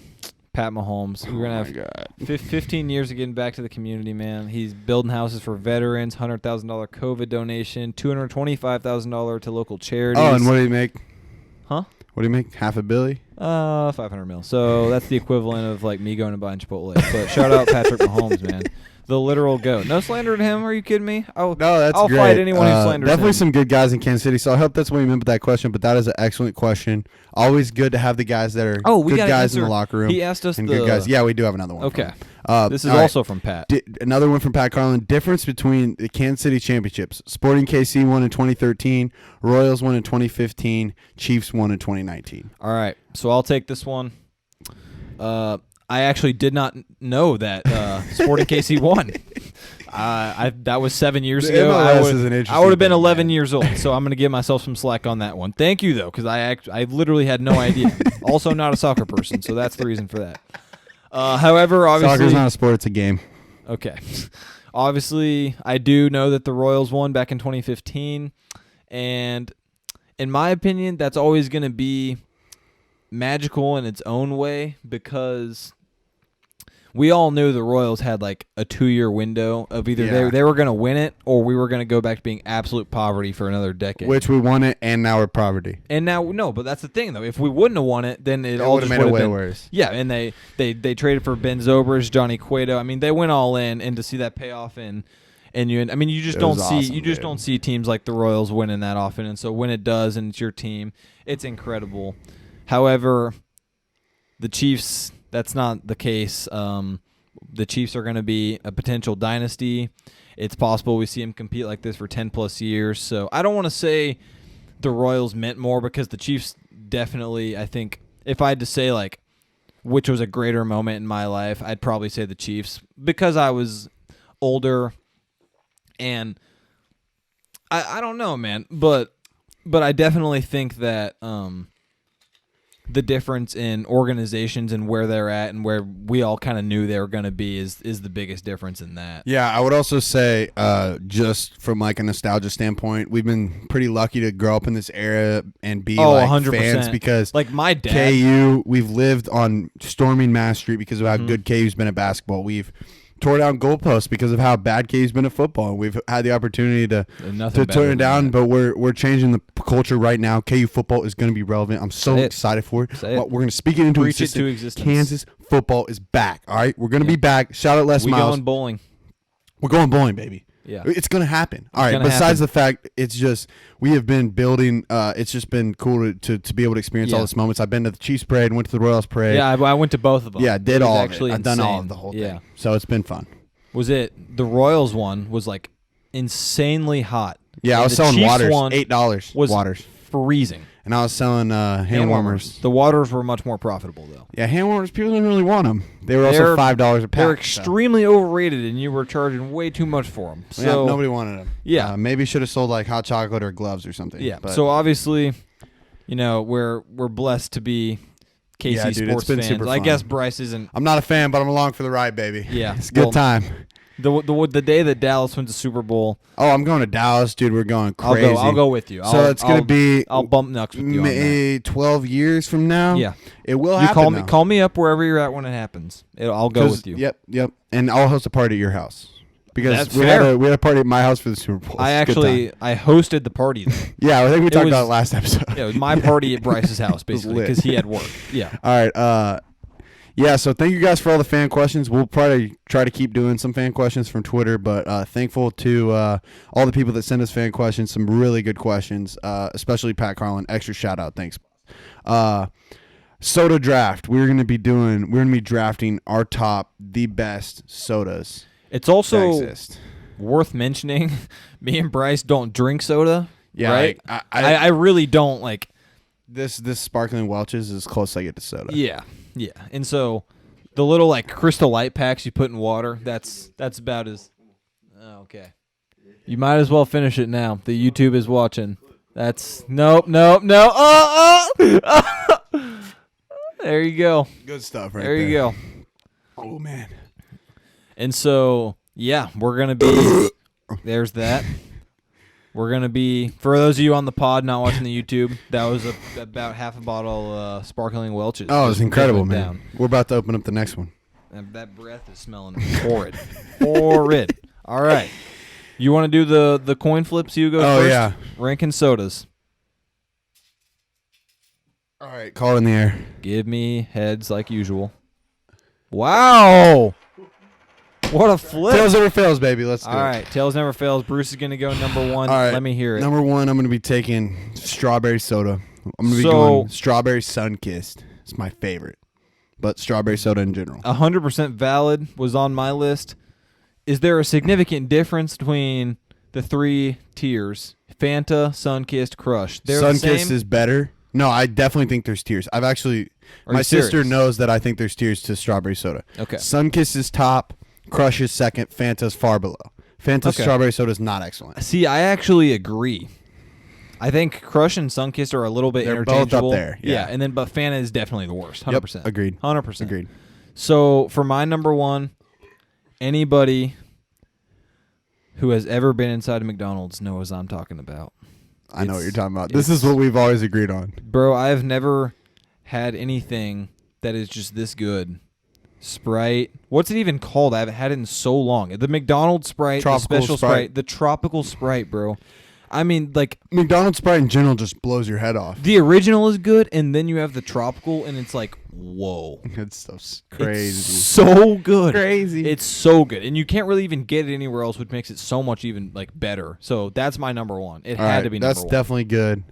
Pat Mahomes. We're going to have 15 years of getting back to the community, man. He's building houses for veterans, $100,000 COVID donation, $225,000 to local charities. Oh, and what do you make? Huh? What do you make? Half a billy? 500 mil. So that's the equivalent of like me going and buying Chipotle. But shout out Patrick Mahomes, man. The literal GOAT. No slander to him. Are you kidding me? No, that's I'll great. fight anyone who slanders definitely him. some good guys in Kansas City. So I hope that's what you meant with that question. But that is an excellent question. Always good to have the guys that are we good gotta guys in answer. the locker room. He asked us and the good guys. Yeah, we do have another one. Okay. This is all right. also from Pat. Another one from Pat Carlin. Difference between the Kansas City championships. Sporting KC won in 2013. Royals won in 2015. Chiefs won in 2019. All right. So I'll take this one. I actually did not know that Sporting KC won. That was 7 years The ago. MLS is an interesting I would have been thing, 11 man. years old, so I'm going to give myself some slack on that one. Thank you, though, because I literally had no idea. Also not a soccer person, so that's the reason for that. However, obviously... Soccer's not a sport, it's a game. Okay. Obviously, I do know that the Royals won back in 2015, and in my opinion, that's always going to be magical in its own way because we all knew the Royals had like a 2-year window of either they were going to win it or we were going to go back to being absolute poverty for another decade. Which we won it, and now we're poverty. And now, no, but that's the thing, though. If we wouldn't have won it, then it all would have just made it would way have been worse. Yeah, and they traded for Ben Zobrist, Johnny Cueto. I mean, they went all in, and to see that payoff you just It don't was see awesome, you just dude. don't see teams like the Royals winning that often, and so when it does, and it's your team, it's incredible. However, the Chiefs, that's not the case. The Chiefs are going to be a potential dynasty. It's possible we see them compete like this for 10-plus years. So I don't want to say the Royals meant more because the Chiefs definitely, I think, if I had to say like which was a greater moment in my life, I'd probably say the Chiefs because I was older and I don't know, man. But I definitely think that the difference in organizations and where they're at and where we all kind of knew they were going to be is the biggest difference in that. Yeah, I would also say just from like a nostalgia standpoint, we've been pretty lucky to grow up in this era and be like 100%. fans because Like my dad. KU, we've lived on storming Mass Street because of how good KU's been at basketball. We've tore down goalposts because of how bad KU's been at football. We've had the opportunity to turn it down, but we're changing the culture right now. KU football is going to be relevant. I'm so excited for it. We're going to speak it into existence. Kansas football is back. All right, we're going to be back. Shout out Les Miles. Going bowling. We're going bowling, baby. Yeah, it's going to happen. All right. Besides the fact, it's just we have been building. It's just been cool to be able to experience all these moments. I've been to the Chiefs parade, went to the Royals parade. Yeah, I went to both of them. Yeah, did all of it. Actually, I've done all of the whole thing. So it's been fun. Was it the Royals one was like insanely hot? Yeah, I was selling waters. $8 was waters. Freezing. And I was selling hand warmers. The waters were much more profitable, though. Yeah, hand warmers, people didn't really want them. They were also $5 a pack. They're extremely overrated, and you were charging way too much for them. So yeah, nobody wanted them. Yeah. Maybe should have sold like hot chocolate or gloves or something. Yeah. But So obviously, we're blessed to be KC sports been fans. super I fun. guess Bryce isn't. I'm not a fan, but I'm along for the ride, baby. Yeah. It's a good time. The day that Dallas wins the Super Bowl. Oh, I'm going to Dallas, dude. We're going crazy. I'll go with you. So it's going to be. I'll bump Nux with you on that. 12 years from now. Yeah, it will you happen. Call me up wherever you're at when it happens. I'll go with you. Yep. And I'll host a party at your house because That's we fair. had a party at my house for the Super Bowl. I hosted the party there. Yeah, I think we talked about it last episode. Yeah, it was my party at Bryce's house basically because he had work. Yeah. All right. Yeah, so thank you guys for all the fan questions. We'll probably try to keep doing some fan questions from Twitter, but thankful to all the people that send us fan questions, some really good questions, especially Pat Carlin. Extra shout out, thanks. Soda draft. We're going to be drafting our top, the best sodas. It's also worth mentioning, me and Bryce don't drink soda. Yeah, right? I really don't like. This sparkling Welch's is as close as I get to soda. Yeah. Yeah, and so the little like Crystal Light packs you put in water, that's about as. Oh, okay. You might as well finish it now. The YouTube is watching. That's nope. Oh. There you go. Good stuff right There you go. Oh, man. And so, yeah, we're going to be, there's that. We're going to be, for those of you on the pod not watching the YouTube, that was about half a bottle sparkling Welch's. Oh, it was incredible, man. Down. We're about to open up the next one. And that breath is smelling horrid. Horrid. All right. You want to do the coin flips? You go first? Oh, yeah. Ranking sodas. All right, call it in the air. Give me heads like usual. Wow. What a flip. Tails never fails, baby. Let's do it. All right. Tails never fails. Bruce is going to go number one. All right. Let me hear it. Number one, I'm going to be taking strawberry soda. I'm going to be So- going strawberry sun-kissed. It's my favorite. But strawberry soda in general. 100% valid was on my list. Is there a significant difference between the three tiers? Fanta, Sunkissed, Crush. They're the Sun-kissed same? is better. No, I definitely think there's tiers. I've actually... Are my you sister serious? knows that I think there's tiers to strawberry soda. Okay. Sun-kissed is top. Crush is second. Fanta's far below. Fanta's Okay. strawberry soda is not excellent. See, I actually agree. I think Crush and Sunkissed are a little bit They're both up interchangeable. there, yeah. And then but Fanta is definitely the worst. 100%. Yep, agreed. 100%. Agreed. So for my number one, anybody who has ever been inside a McDonald's knows I'm talking about. I know what It's- you're talking about. This is what we've always agreed on. Bro, I have never had anything that is just this good. Sprite. What's it even called? I haven't had it in so long. The McDonald's Sprite, Tropical the special Sprite. the tropical Sprite, bro. I mean, like, McDonald's Sprite in general just blows your head off. the original is good, and then you have the tropical, and it's like, whoa. That stuff's crazy. It's so good. Crazy. It's so good. And you can't really even get it anywhere else, which makes it so much even like better. So that's my number one. It All had right, to be number that's one. definitely good.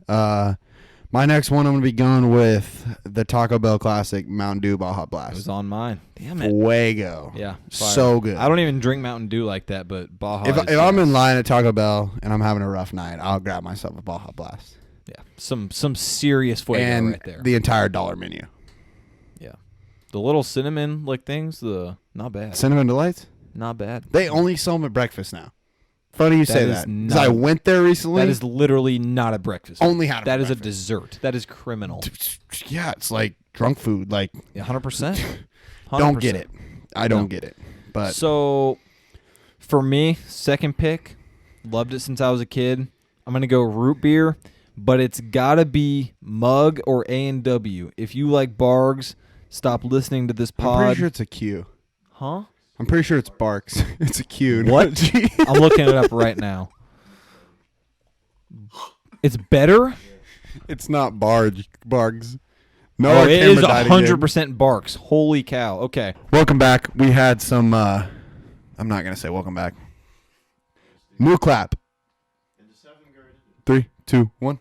My next one, I'm going to be going with the Taco Bell Classic Mountain Dew Baja It Blast. was on mine. Damn it. Fuego. Yeah. fire. So good. I don't even drink Mountain Dew like that, but Baja. If I'm in line at Taco Bell and I'm having a rough night, I'll grab myself a Baja Blast. yeah, some serious fuego And right there. the entire dollar menu. yeah. The little cinnamon like things, not bad. Cinnamon Delights? Not bad. They only sell them at breakfast now. Funny you say is that. 'Cause not- I went there recently. That is literally not a breakfast. only had it That for is a breakfast. dessert. That is criminal. Yeah, it's like drunk food. Like, Yeah, 100%. don't get it. I don't get it. But So, for me, second pick, loved it since I was a kid. I'm gonna go root beer, but it's gotta be Mug or A&W. If you like Bargs, stop listening to this I'm pod. pretty sure it's a Q. Huh? I'm pretty sure it's Barks. It's a Q. not What? a G. I'm looking it up right now. It's better. It's not Bargs. No, Oh, our it camera is died again. 100% Barks. Holy cow. Okay. Welcome back. We had some. I'm not gonna say welcome back. New clap. 3, 2, 1.